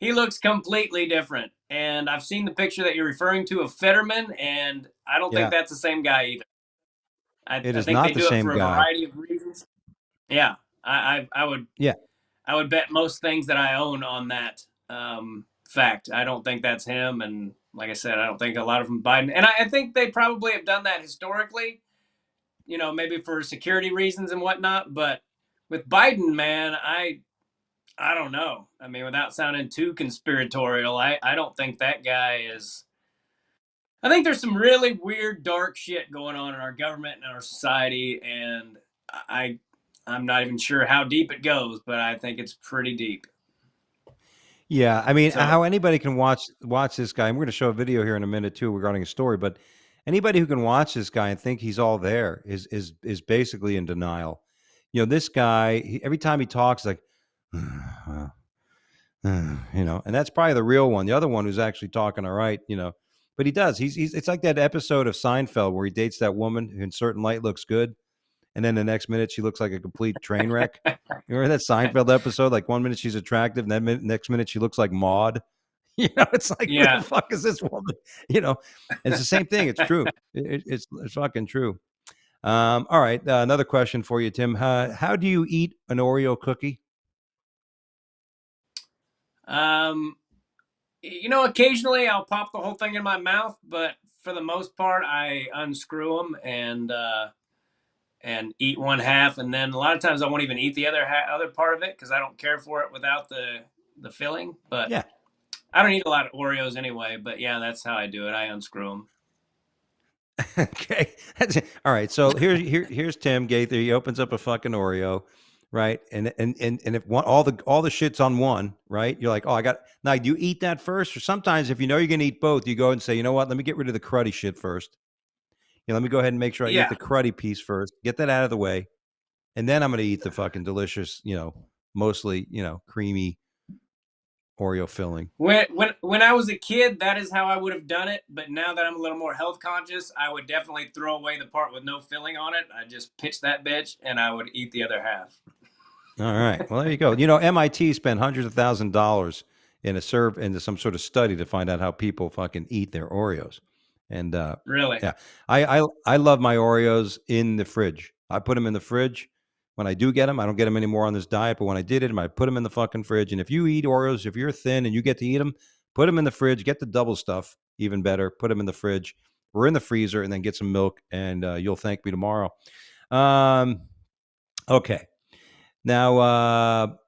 He looks completely different. And I've seen the picture that you're referring to of Fetterman, and I don't think
Yeah,
that's the same guy either.
it
I
is
think
not
they
the
do it
same
for a
guy.
variety of reasons. Yeah, I would
Yeah,
bet most things that I own on that fact. I don't think that's him, and like I said, I don't think a lot of them Biden. And I think they probably have done that historically. Maybe for security reasons and whatnot. But with Biden, man, I don't know. I mean, without sounding too conspiratorial, I don't think that guy is. I think there's some really weird, dark shit going on in our government and our society, and I'm not even sure how deep it goes, but I think it's pretty deep.
Yeah, I mean,
So
how anybody can watch this guy, and we're going to show a video here in a minute too regarding a story, but anybody who can watch this guy and think he's all there is basically in denial. This guy, every time he talks, like, and that's probably the real one. The other one who's actually talking all right, but he does. He's it's like that episode of Seinfeld where he dates that woman who in certain light looks good, and then the next minute she looks like a complete train wreck. You remember that Seinfeld episode? Like 1 minute she's attractive, and then next minute she looks like Maud. It's like, who the
yeah.
fuck is this woman? And it's the same thing. It's true. It's fucking true. All right, another question for you, Tim. How do you eat an Oreo cookie?
Occasionally I'll pop the whole thing in my mouth, but for the most part, I unscrew them and eat one half, and then a lot of times I won't even eat the other part of it because I don't care for it without the filling. But
Yeah.
I don't eat a lot of Oreos anyway. But yeah, that's how I do it. I unscrew them.
Okay. That's it. All right. So here's Tim Gaither. He opens up a fucking Oreo, right? And if all the shit's on one, right? You're like, oh, I got now. Do you eat that first, or sometimes if you know you're gonna eat both, you go and say, you know what? Let me get rid of the cruddy shit first. Let me go ahead and make sure I eat
Yeah.
the cruddy piece first. Get that out of the way, and then I'm gonna eat the fucking delicious, mostly creamy Oreo filling.
When I was a kid, that is how I would have done it. But now that I'm a little more health conscious, I would definitely throw away the part with no filling on it. I just pitch that bitch, and I would eat the other half.
All right. Well, there you go. MIT spent hundreds of $1,000s into some sort of study to find out how people fucking eat their Oreos. And
Really?
yeah, I love my Oreos in the fridge. I put them in the fridge when I do get them. I don't get them anymore on this diet, but when I did it, I put them in the fucking fridge. And if you eat Oreos, if you're thin and you get to eat them, put them in the fridge. Get the double stuff, even better. Put them in the fridge. We're in the freezer, and then get some milk, and you'll thank me tomorrow. Okay. Now,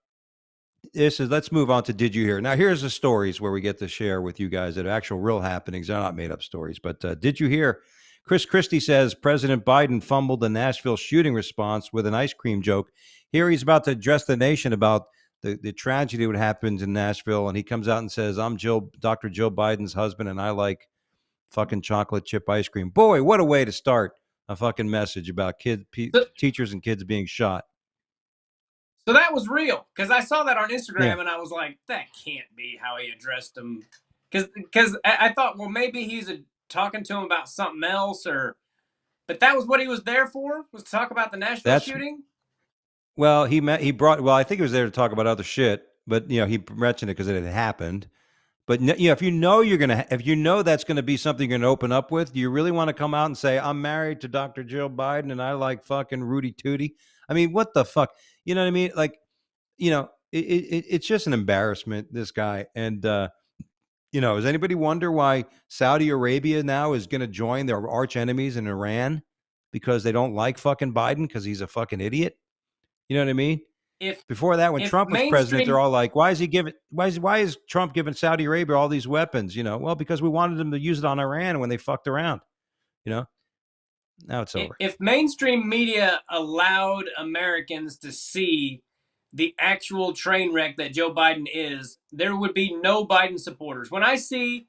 let's move on to Did You Hear? Now, here's the stories where we get to share with you guys that are actual real happenings. They're not made up stories, but Did You Hear? Chris Christie says President Biden fumbled the Nashville shooting response with an ice cream joke. Here he's about to address the nation about the tragedy that happened in Nashville, and he comes out and says, I'm Dr. Jill Biden's husband, and I like fucking chocolate chip ice cream. Boy, what a way to start a fucking message about teachers and kids being shot.
So that was real because I saw that on Instagram
Yeah.
and I was like, that can't be how he addressed them. Because I thought, well, maybe he's talking to him about something else, but that was what he was there for, was to talk about the Nashville shooting.
Well, I think he was there to talk about other shit, but he mentioned it because it had happened. But if you know that's going to be something you're going to open up with, do you really want to come out and say, I'm married to Dr. Jill Biden and I like fucking Rudy Tooty? I mean, what the fuck? You know what I mean? Like, it's just an embarrassment, this guy. And, does anybody wonder why Saudi Arabia now is going to join their arch enemies in Iran because they don't like fucking Biden because he's a fucking idiot? You know what I mean? Before that, when Trump was president, they're all like, why is Trump giving Saudi Arabia all these weapons? Well, because we wanted them to use it on Iran when they fucked around. Now it's over.
If mainstream media allowed Americans to see the actual train wreck that Joe Biden is, there would be no Biden supporters. When I see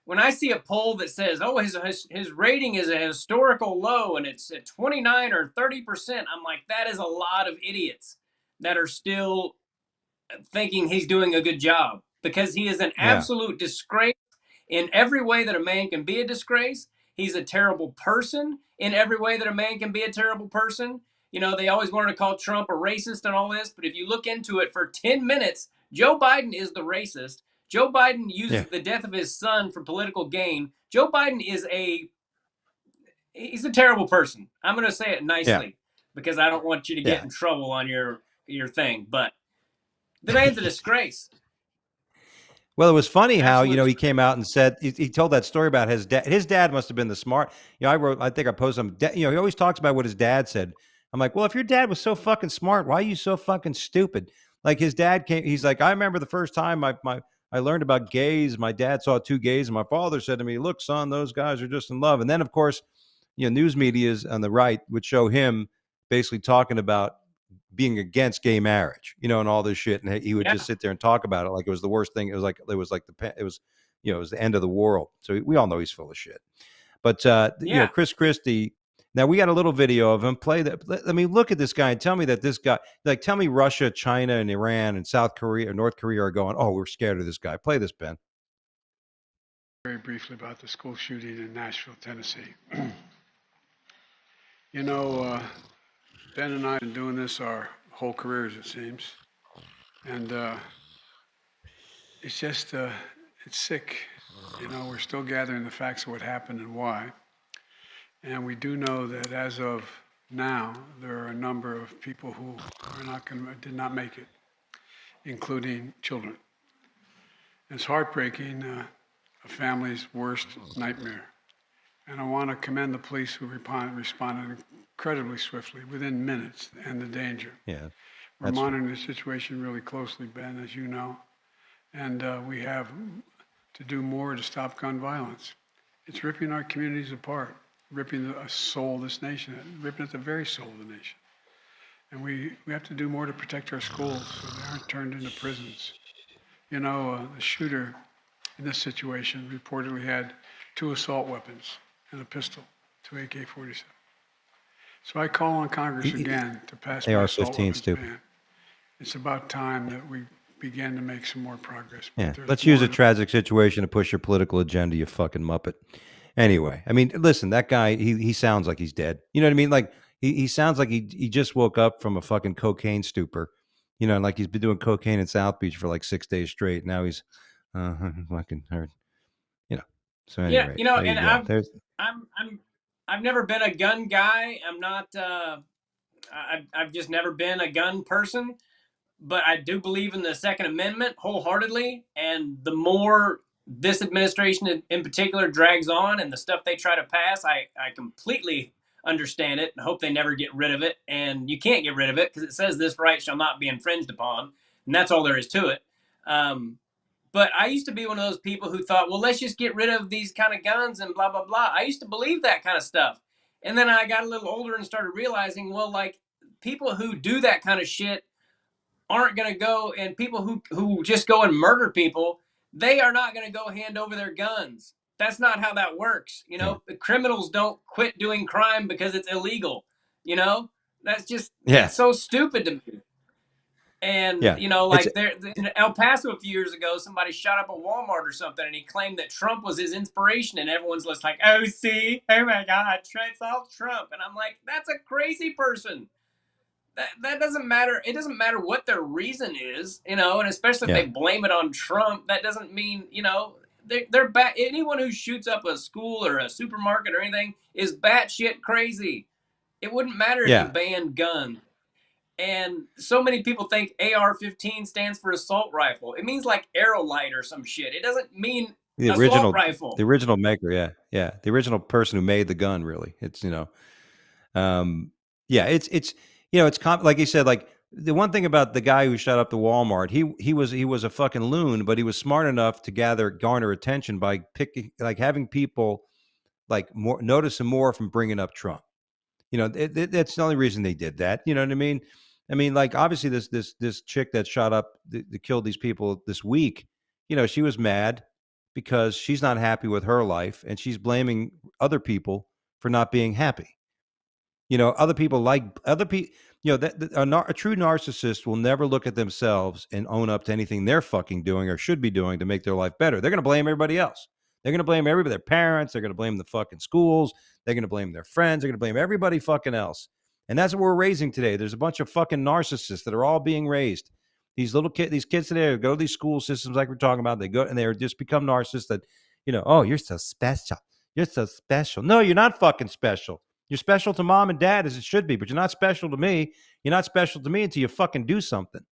a poll that says, oh, his rating is a historical low and it's at 29 or 30%, I'm like, that is a lot of idiots that are still thinking he's doing a good job, because he is an absolute disgrace in every way that a man can be a disgrace. He's a terrible person in every way that a man can be a terrible person. They always wanted to call Trump a racist and all this, but if you look into it for 10 minutes, Joe Biden is the racist. Joe Biden uses the death of his son for political gain. Joe Biden he's a terrible person. I'm going to say it nicely because I don't want you to get in trouble on your thing, but the man's a disgrace.
Well, it was funny how, he came out and said, he told that story about his dad. His dad must have been the smart. I think I posted him, he always talks about what his dad said. I'm like, well, if your dad was so fucking smart, why are you so fucking stupid? Like his dad he's like, I remember the first time I learned about gays. My dad saw two gays and my father said to me, look, son, those guys are just in love. And then of course, news medias on the right would show him basically talking about being against gay marriage, and all this shit. And he would
Yeah.
just sit there and talk about it like it was the worst thing. It was like it was the end of the world. So we all know he's full of shit. But
Yeah.
Chris Christie. Now we got a little video of him. Play that. I mean, look at this guy and tell me that this guy, like, tell me Russia, China, and Iran and South Korea or North Korea are going, oh, we're scared of this guy. Play this, Ben.
Very briefly about the school shooting in Nashville, Tennessee. Ben and I have been doing this our whole careers, it seems. And it's just, it's sick. We're still gathering the facts of what happened and why. And we do know that as of now, there are a number of people who did not make it, including children. It's heartbreaking, a family's worst nightmare. And I want to commend the police who responded incredibly swiftly, within minutes, and the danger.
Yeah.
We're monitoring the situation really closely, Ben, as you know. And we have to do more to stop gun violence. It's ripping our communities apart, ripping the soul of this nation, ripping at the very soul of the nation. And we have to do more to protect our schools so they aren't turned into prisons. The shooter in this situation reportedly had 2 assault weapons and a pistol, 2 AK-47. So I call on Congress again to pass my assault weapons ban. It's about time that we begin to make some more progress.
Yeah, let's use a tragic situation to push your political agenda, you fucking muppet. Anyway, I mean, listen, that guy, he sounds like he's dead. You know what I mean? Like, he sounds like he just woke up from a fucking cocaine stupor. Like he's been doing cocaine in South Beach for like 6 days straight. Now he's fucking hurt. So anyway,
yeah, and I've never been a gun guy. I'm not. I've just never been a gun person. But I do believe in the Second Amendment wholeheartedly. And the more this administration in particular drags on and the stuff they try to pass, I completely understand it and hope they never get rid of it. And you can't get rid of it because it says this right shall not be infringed upon. And that's all there is to it. But I used to be one of those people who thought, well, let's just get rid of these kind of guns and blah, blah, blah. I used to believe that kind of stuff. And then I got a little older and started realizing, well, like, people who do that kind of shit aren't going to go, and people who just go and murder people, they are not going to go hand over their guns. That's not how that works. The criminals don't quit doing crime because it's illegal. That's just it's so stupid to me. And, like in El Paso a few years ago, somebody shot up a Walmart or something, and he claimed that Trump was his inspiration, and everyone's just like, oh, see? Oh, my God, it's all Trump. And I'm like, that's a crazy person. That doesn't matter. It doesn't matter what their reason is, and especially if they blame it on Trump, that doesn't mean, they're anyone who shoots up a school or a supermarket or anything is batshit crazy. It wouldn't matter if you banned guns. And so many people think AR-15 stands for assault rifle. It means like Aerolite or some shit. It doesn't mean assault rifle.
The original maker, yeah. The original person who made the gun, really. It's, it's like you said, like the one thing about the guy who shot up the Walmart, he was a fucking loon, but he was smart enough to garner attention by having people like notice him more from bringing up Trump. That's the only reason they did that. You know what I mean? I mean, like, obviously this chick that shot up, that killed these people this week, she was mad because she's not happy with her life and she's blaming other people for not being happy. Other people, a true narcissist will never look at themselves and own up to anything they're fucking doing or should be doing to make their life better. They're going to blame everybody else. They're going to blame everybody, their parents. They're going to blame the fucking schools. They're going to blame their friends. They're going to blame everybody fucking else. And that's what we're raising today. There's a bunch of fucking narcissists that are all being raised. These kids today go to these school systems like we're talking about. They go and they just become narcissists that, oh, you're so special. You're so special. No, you're not fucking special. You're special to mom and dad as it should be, but you're not special to me. You're not special to me until you fucking do something.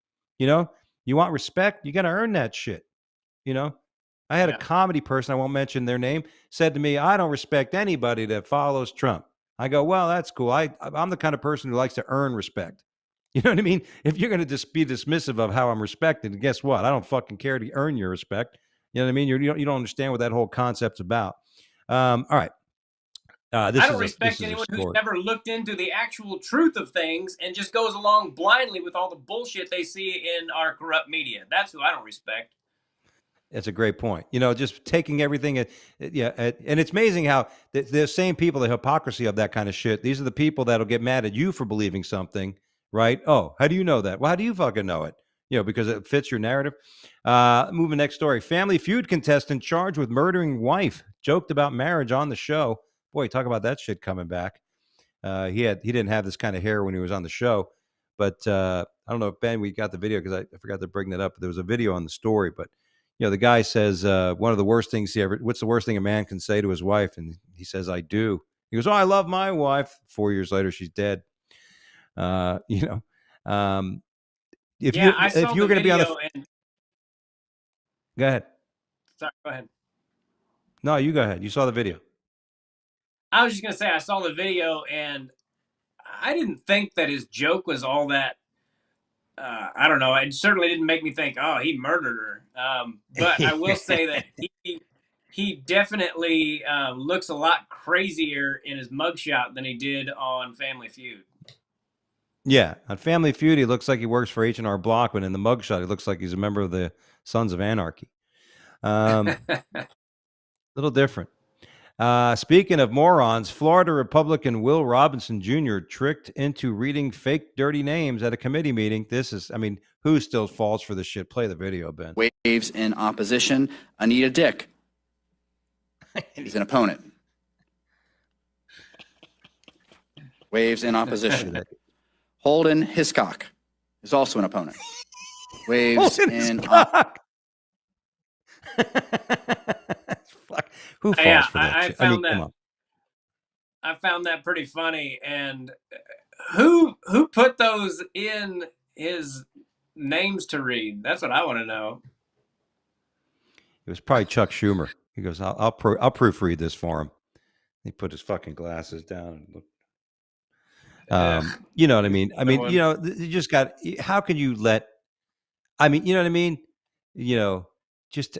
You want respect? You got to earn that shit. I had a comedy person, I won't mention their name, said to me, I don't respect anybody that follows Trump. I go, well, that's cool. I'm the kind of person who likes to earn respect. You know what I mean? If you're going to just be dismissive of how I'm respected, guess what? I don't fucking care to earn your respect. You know what I mean? You don't understand what that whole concept's about. All right.
I don't respect
this is a
anyone who's
story.
never looked into the actual truth of things and just goes along blindly with all the bullshit they see in our corrupt media. That's who I don't respect.
That's a great point. Just taking everything, and it's amazing how the same people, the hypocrisy of that kind of shit. These are the people that'll get mad at you for believing something, right? Oh, how do you know that? Well, how do you fucking know it? Because it fits your narrative. Moving next story. Family Feud contestant charged with murdering wife joked about marriage on the show. Boy, talk about that shit coming back. He didn't have this kind of hair when he was on the show, but I don't know if Ben, we got the video because I forgot to bring that up. There was a video on the story, but the guy says one of the worst things what's the worst thing a man can say to his wife? And he says, I do. He goes, oh, I love my wife. 4 years later, she's dead. Uh, you know, um, if
Yeah,
you
I
if
saw
you
the
were going to be on the,
video and
go ahead.
sorry, go ahead.
No, you go ahead. You saw the video.
I was just gonna say I saw the video and I didn't think that his joke was all that. I don't know. It certainly didn't make me think, oh, he murdered her. But I will say that he definitely looks a lot crazier in his mugshot than he did on Family Feud.
Yeah, on Family Feud, he looks like he works for H&R Block, but in the mugshot, he looks like he's a member of the Sons of Anarchy. Little different. Speaking of morons, Florida Republican Will Robinson Jr. tricked into reading fake dirty names at a committee meeting. Who still falls for this shit? Play the video, Ben.
Waves in opposition. Anita Dick is an opponent. Waves in opposition. Holden Hiscock is also an opponent. Waves in
Fuck. Who falls for that shit?
Come on. I found that pretty funny. And who put those in his names to read? That's what I want to know.
It was probably Chuck Schumer. He goes, I'll proofread this for him. He put his fucking glasses down and looked. You know what I mean? You just got. How can you let? You know what I mean? Just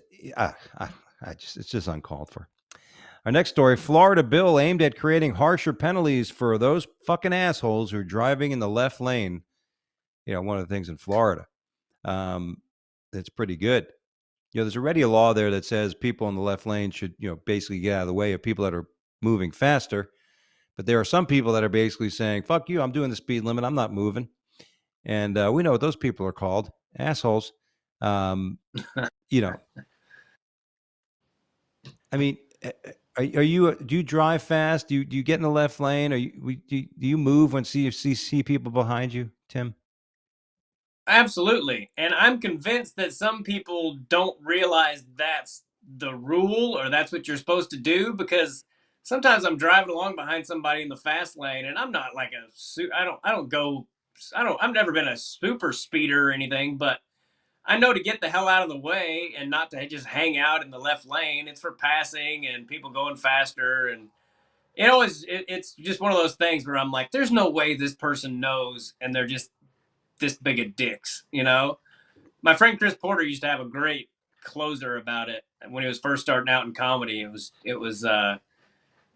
it's just uncalled for. Our next story: Florida bill aimed at creating harsher penalties for those fucking assholes who are driving in the left lane. One of the things in Florida, that's pretty good. There's already a law there that says people in the left lane should, basically get out of the way of people that are moving faster. But there are some people that are basically saying, fuck you, I'm doing the speed limit, I'm not moving. And we know what those people are called, assholes. Are you? Do you drive fast? Do you get in the left lane? Do you move when you see people behind you, Tim?
Absolutely. And I'm convinced that some people don't realize that's the rule or that's what you're supposed to do, because sometimes I'm driving along behind somebody in the fast lane and I'm not like I've never been a super speeder or anything, but I know to get the hell out of the way and not to just hang out in the left lane. It's for passing and people going faster. And it's just one of those things where I'm like, there's no way this person knows and they're just this big of dicks, My friend Chris Porter used to have a great closer about it when he was first starting out in comedy. It was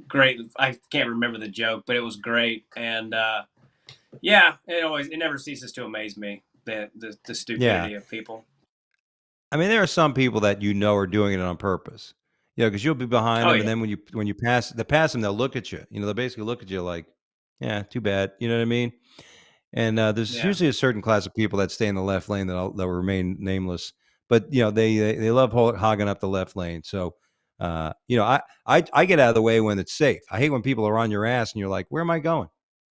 great. I can't remember the joke, but it was great. And it never ceases to amaze me, the stupidity of people.
There are some people that are doing it on purpose. Because you'll be behind them, and then when you pass them, they'll look at you. They'll basically look at you like, yeah, too bad. You know what I mean? And there's usually a certain class of people that stay in the left lane that will remain nameless. But they love hogging up the left lane. So I get out of the way when it's safe. I hate when people are on your ass and you're like, where am I going?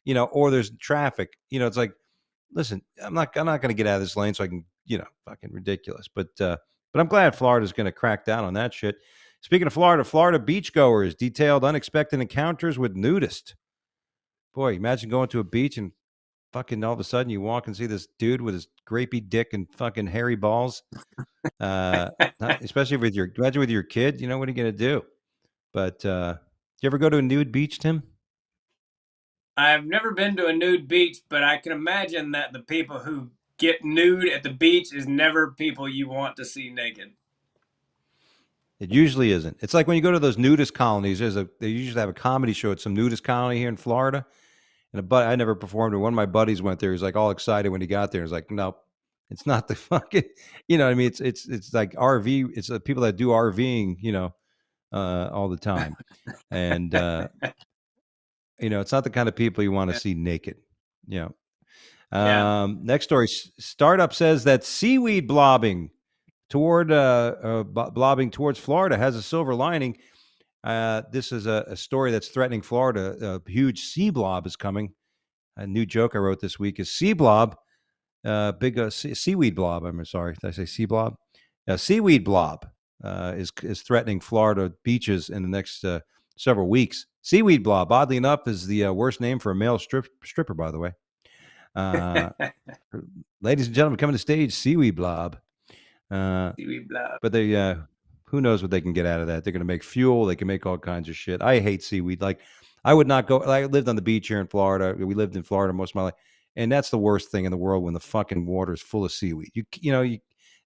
Or there's traffic. It's like, listen, I'm not going to get out of this lane so I can, fucking ridiculous. But I'm glad Florida's going to crack down on that shit. Speaking of Florida beachgoers detailed unexpected encounters with nudists. Boy, imagine going to a beach and fucking all of a sudden you walk and see this dude with his grapey dick and fucking hairy balls. Especially with your kid, what are you going to do? But you ever go to a nude beach, Tim?
I've never been to a nude beach, but I can imagine that the people who get nude at the beach is never people you want to see naked.
It usually isn't. It's like when you go to those nudist colonies. They usually have a comedy show at some nudist colony here in Florida. And I never performed it. One of my buddies went there. He was like all excited when he got there. He's like, nope, it's not the fucking, you know what I mean? It's like RV. It's the people that do RVing, all the time. And, it's not the kind of people you want to
Yeah.
see naked, you know.
Yeah.
Next story, startup says that seaweed blobbing blobbing towards Florida has a silver lining. This is a story that's threatening Florida. A huge sea blob is coming. A new joke I wrote this week is sea blob, seaweed blob. I'm sorry, did I say sea blob? Seaweed blob is threatening Florida beaches in the next several weeks. Seaweed blob, oddly enough, is the worst name for a male stripper, by the way. Ladies and gentlemen, coming to stage, seaweed blob.
Seaweed blob.
But they, who knows what they can get out of that? They're going to make fuel. They can make all kinds of shit. I hate seaweed. Like, I would not go. I lived on the beach here in Florida. We lived in Florida most of my life, and that's the worst thing in the world when the fucking water is full of seaweed.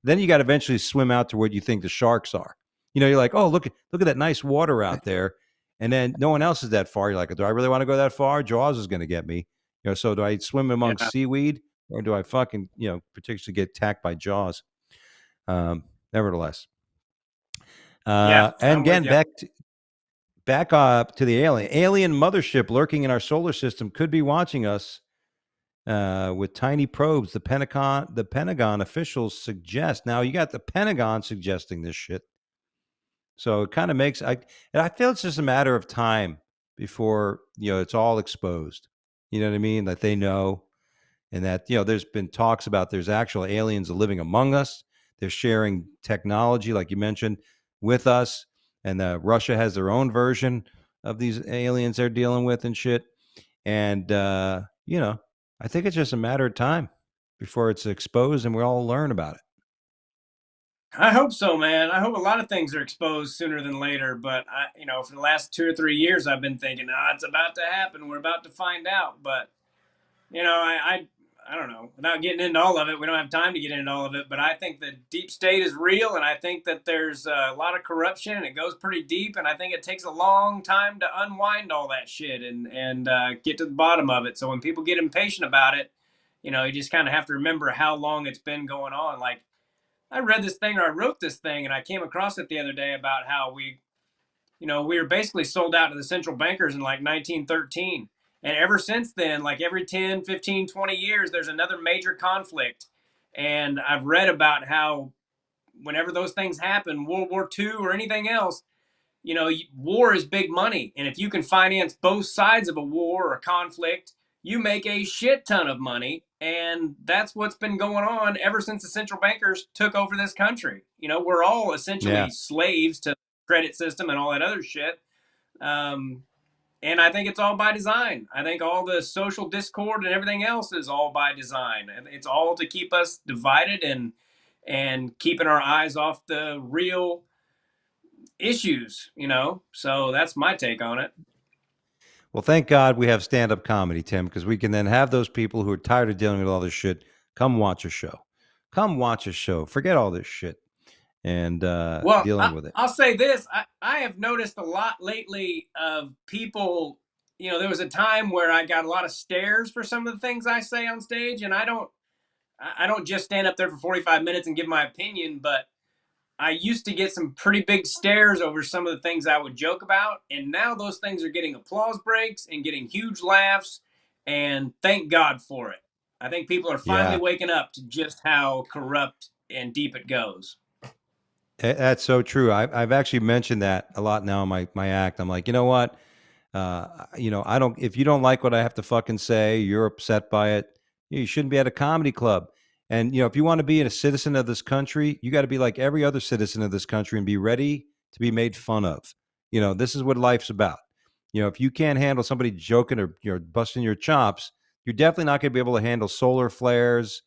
Then you got to eventually swim out to where you think the sharks are. You're like, oh, look at that nice water out there, and then no one else is that far. You're like, do I really want to go that far? Jaws is going to get me. So do I swim amongst
Yeah.
seaweed, or do I fucking particularly get attacked by Jaws? Nevertheless,
Yeah.
and
I'm with
again,
you.
back up to the alien mothership lurking in our solar system could be watching us with tiny probes. The Pentagon officials suggest. Now you got the Pentagon suggesting this shit, so it kind of makes and I feel it's just a matter of time before it's all exposed. You know what I mean? That they know. And that there's been talks about there's actual aliens living among us. They're sharing technology, like you mentioned, with us. And Russia has their own version of these aliens they're dealing with and shit. And I think it's just a matter of time before it's exposed and we all learn about it.
I hope so, man. I hope a lot of things are exposed sooner than later. But for the last 2 or 3 years, I've been thinking, it's about to happen. We're about to find out. But I don't know. Without getting into all of it, we don't have time to get into all of it. But I think the deep state is real, and I think that there's a lot of corruption, and it goes pretty deep. And I think it takes a long time to unwind all that shit and get to the bottom of it. So when people get impatient about it, you just kind of have to remember how long it's been going on. Like, I read this thing or I wrote this thing, and I came across it the other day about how we were basically sold out to the central bankers in like 1913. And ever since then, like every 10, 15, 20 years, there's another major conflict. And I've read about how whenever those things happen, World War II or anything else, war is big money. And if you can finance both sides of a war or a conflict, you make a shit ton of money. And that's what's been going on ever since the central bankers took over this country. We're all essentially slaves to the credit system and all that other shit. And I think it's all by design. I think all the social discord and everything else is all by design. It's all to keep us divided and keeping our eyes off the real issues, So that's my take on it.
Well, thank God we have stand-up comedy, Tim, because we can then have those people who are tired of dealing with all this shit come watch a show. Come watch a show. Forget all this shit and dealing with it.
I'll say this. I have noticed a lot lately of people, there was a time where I got a lot of stares for some of the things I say on stage, and I don't just stand up there for 45 minutes and give my opinion, but I used to get some pretty big stares over some of the things I would joke about. And now those things are getting applause breaks and getting huge laughs. And thank God for it. I think people are finally waking up to just how corrupt and deep it goes.
That's so true. I've actually mentioned that a lot now in my act. I'm like, you know what? I don't, if you don't like what I have to fucking say, you're upset by it, you shouldn't be at a comedy club. And, if you want to be a citizen of this country, you got to be like every other citizen of this country and be ready to be made fun of. This is what life's about. If you can't handle somebody joking or busting your chops, you're definitely not going to be able to handle solar flares,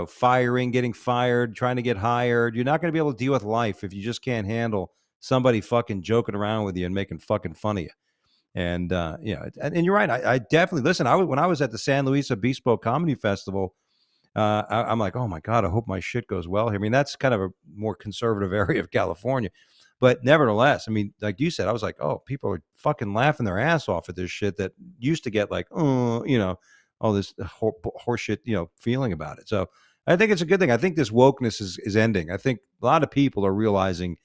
firing, getting fired, trying to get hired. You're not going to be able to deal with life if you just can't handle somebody fucking joking around with you and making fucking fun of you. And, and you're right. I definitely listen. When I was at the San Luis Obispo Comedy Festival, I'm like, oh my God, I hope my shit goes well here. I mean, that's kind of a more conservative area of California, But nevertheless, I mean, like you said, I was like, oh, people are fucking laughing their ass off at this shit that used to get like, oh, all this horseshit, feeling about it. So I think it's a good thing. I think this wokeness is ending. I think a lot of people are realizing,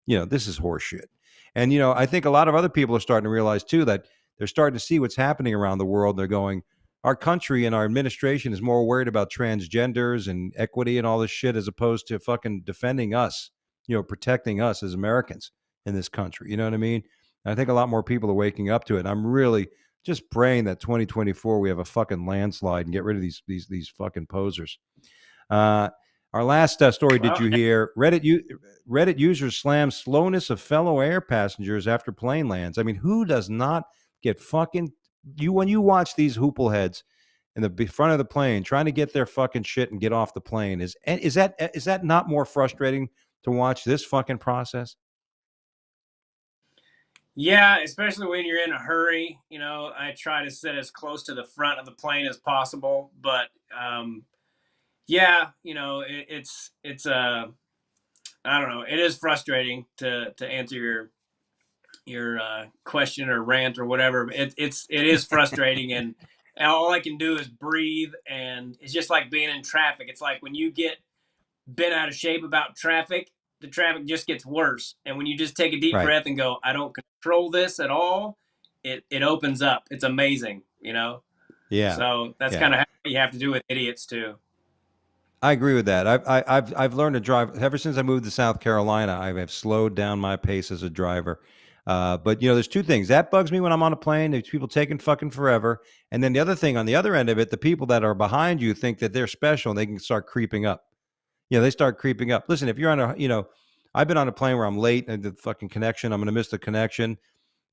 this is horseshit. And, I think a lot of other people are starting to realize too that they're starting to see what's happening around the world. They're going, our country and our administration is more worried about transgenders and equity and all this shit as opposed to fucking defending us, protecting us as Americans in this country. You know what I mean? And I think a lot more people are waking up to it. I'm really just praying that 2024 we have a fucking landslide and get rid of these fucking posers. Our last story, did you hear? Reddit users slam slowness of fellow air passengers after plane lands. I mean, who does not get fucking when you watch these hoople heads in the front of the plane trying to get their fucking shit and get off the plane? Is that not more frustrating to watch this fucking process?
Yeah, especially when you're in a hurry. I try to sit as close to the front of the plane as possible, but yeah, it's I don't know. It is frustrating to answer your question or rant or whatever. It is frustrating, and all I can do is breathe. And it's just like being in traffic. It's like when you get bent out of shape about traffic, the traffic just gets worse. And when you just take a deep breath and go, I don't control this at all, it opens up. It's amazing,
Yeah.
So that's kind of how you have to do with idiots too.
I agree with that. I've learned to drive ever since I moved to South Carolina. I have slowed down my pace as a driver. But there's two things that bugs me when I'm on a plane. There's people taking fucking forever, and then the other thing on the other end of it, the people that are behind you think that they're special and they can start creeping up. They start creeping up. Listen, if you're on I've been on a plane where I'm late and the fucking connection, I'm going to miss the connection.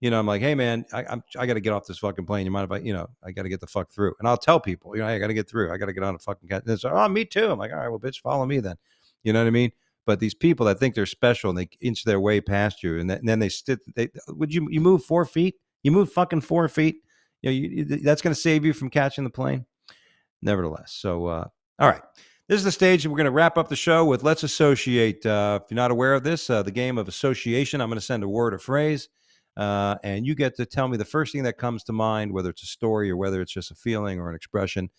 I'm like, hey man, I got to get off this fucking plane. You mind if I got to get the fuck through? And I'll tell people, I got to get through. I got to get on a fucking. And so, oh, me too. I'm like, all right, well, bitch, follow me then. You know what I mean? But these people that think they're special and they inch their way past you, and then they would you move 4 feet? You move fucking 4 feet. That's going to save you from catching the plane. Nevertheless, so all right. This is the stage, and we're going to wrap up the show with Let's Associate. If you're not aware of this, the game of association, I'm going to send a word or phrase. And you get to tell me the first thing that comes to mind, whether it's a story or whether it's just a feeling or an expression.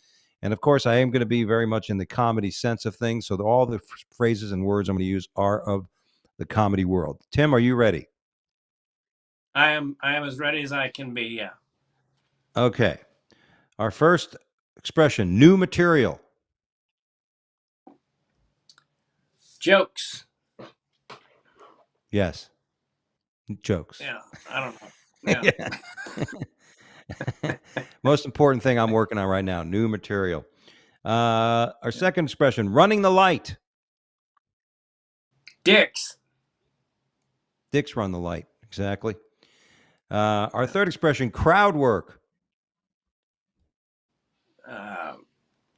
And of course, I am going to be very much in the comedy sense of things. So all the phrases and words I'm going to use are of the comedy world. Tim, are you ready?
I am as ready as I can be. Yeah.
Okay. Our first expression, new material.
Jokes.
Yes. Jokes.
Yeah. I don't know.
Yeah. Most important thing I'm working on right now, new material. Our second expression, running the light.
Dicks.
Dicks run the light. Exactly. Our third expression, crowd work.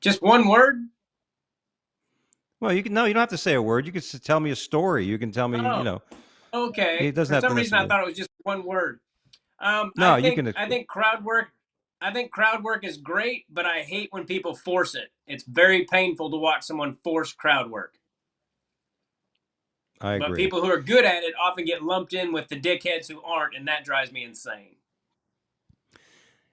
Just one word?
Well, you don't have to say a word. You can tell me a story. You can tell me,
Okay.
It doesn't
For
have
some
to
reason, I thought it was just one word.
No,
I think crowd work. I think crowd work is great, but I hate when people force it. It's very painful to watch someone force crowd work.
I agree.
But people who are good at it often get lumped in with the dickheads who aren't, and that drives me insane.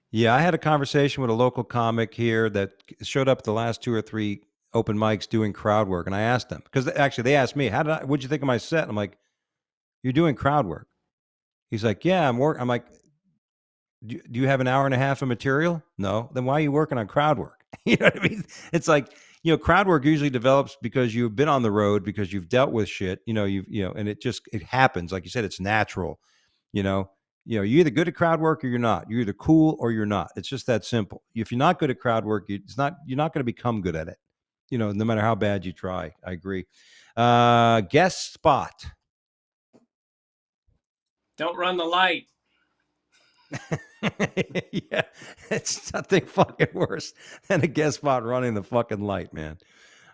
Yeah, I had a conversation with a local comic here that showed up at the last 2 or 3 open mics doing crowd work, and I asked them because actually they asked me, "What'd you think of my set?" And I'm like, "You're doing crowd work." He's like, "Yeah, I'm working." I'm like, do you have an hour and a half of material? No. Then why are you working on crowd work? You know what I mean? It's like, crowd work usually develops because you've been on the road, because you've dealt with shit, and it happens. Like you said, it's natural. You're either good at crowd work or you're not. You're either cool or you're not. It's just that simple. If you're not good at crowd work, you're not going to become good at it. No matter how bad you try. I agree. Guest spot.
Don't run the light.
Yeah, it's nothing fucking worse than a guest spot running the fucking light, man.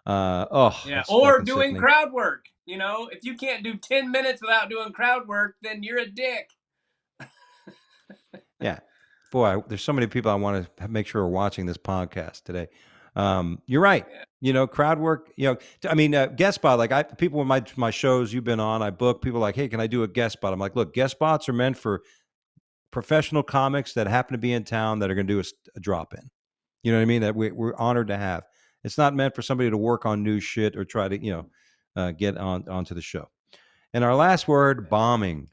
Yeah, or doing crowd work. If you can't do 10 minutes without doing crowd work, then you're a dick.
Yeah, boy, there's so many people I want to make sure are watching this podcast today. You're right. Crowd work, I mean, guest spot, like people in my shows you've been on, I book people like, hey, can I do a guest spot? I'm like, look, guest spots are meant for professional comics that happen to be in town that are going to do a drop in. You know what I mean? That we're honored to have. It's not meant for somebody to work on new shit or try to, get onto the show. And our last word, bombing.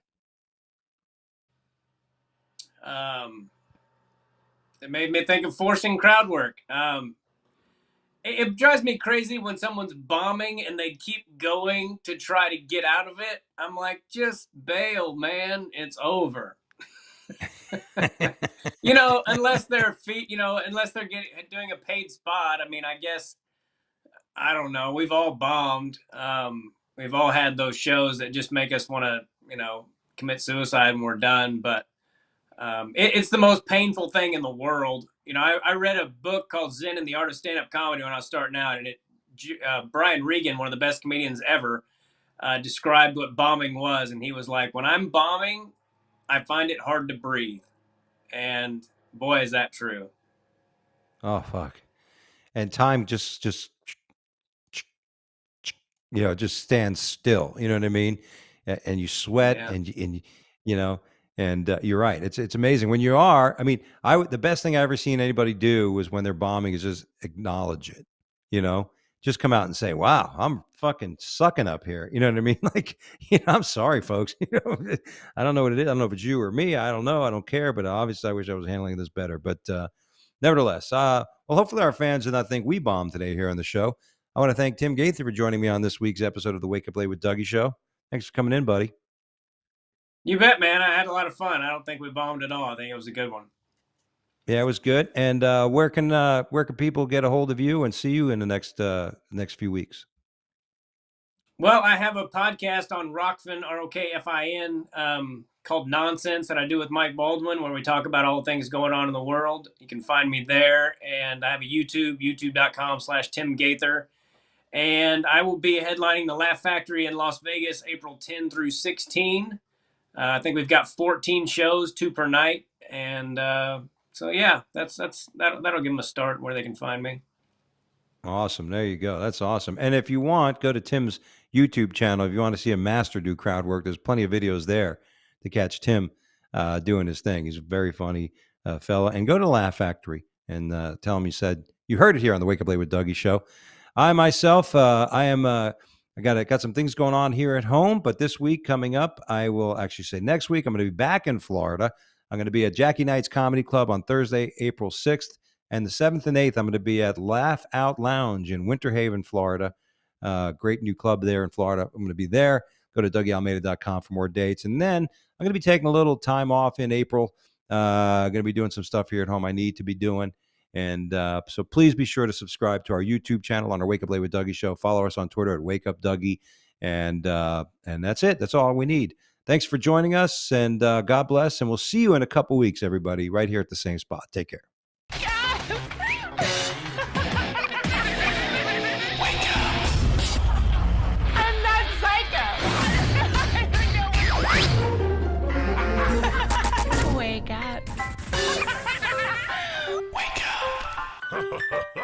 It made me think of forcing crowd work. It drives me crazy when someone's bombing and they keep going to try to get out of it. I'm like, just bail, man. It's over. Unless they're unless they're doing a paid spot. I mean, I guess, I don't know. We've all bombed. We've all had those shows that just make us want to, commit suicide when we're done. But it's the most painful thing in the world. I read a book called Zen and the Art of Stand-Up Comedy when I was starting out, and Brian Regan, one of the best comedians ever, described what bombing was, and he was like, when I'm bombing, I find it hard to breathe. And boy, is that true.
Oh, fuck. And time just just stands still. You know what I mean? And you sweat,
Yeah.
and you're right. It's amazing when you are. I mean, the best thing I ever seen anybody do was when they're bombing is just acknowledge it. Just come out and say, "Wow, I'm fucking sucking up here." You know what I mean? Like, I'm sorry, folks. I don't know what it is. I don't know if it's you or me. I don't know. I don't care. But obviously, I wish I was handling this better. But nevertheless, well, hopefully our fans did not think we bombed today here on the show. I want to thank Tim Gaither for joining me on this week's episode of the Wake Up Late with Dougie show. Thanks for coming in, buddy.
You bet, man. I had a lot of fun. I don't think we bombed at all. I think it was a good one.
Yeah, it was good. And where can people get a hold of you and see you in the next few weeks?
Well, I have a podcast on Rockfin, ROKFIN, called Nonsense that I do with Mike Baldwin, where we talk about all the things going on in the world. You can find me there. And I have a youtube.com/Tim Gaither. And I will be headlining the Laugh Factory in Las Vegas, April 10 through 16. I think we've got 14 shows, 2 per night. And so, yeah, that'll give them a start where they can find me.
Awesome. There you go. That's awesome. And if you want, go to Tim's YouTube channel. If you want to see a master do crowd work, there's plenty of videos there to catch Tim doing his thing. He's a very funny fella. And go to Laugh Factory and tell him you heard it here on the Wake Up Late with Dougie show. I myself, I got some things going on here at home, but this week coming up, I will actually say next week, I'm going to be back in Florida. I'm going to be at Jackie Knight's Comedy Club on Thursday, April 6th. And the 7th and 8th, I'm going to be at Laugh Out Lounge in Winter Haven, Florida. Great new club there in Florida. I'm going to be there. Go to DougieAlmeida.com for more dates. And then I'm going to be taking a little time off in April. I'm going to be doing some stuff here at home I need to be doing. And so please be sure to subscribe to our YouTube channel on our Wake Up Late with Dougie show. Follow us on Twitter at Wake Up Dougie. And that's it. That's all we need. Thanks for joining us. And God bless. And we'll see you in a couple weeks, everybody, right here at the same spot. Take care.
Wake up.
Wake up.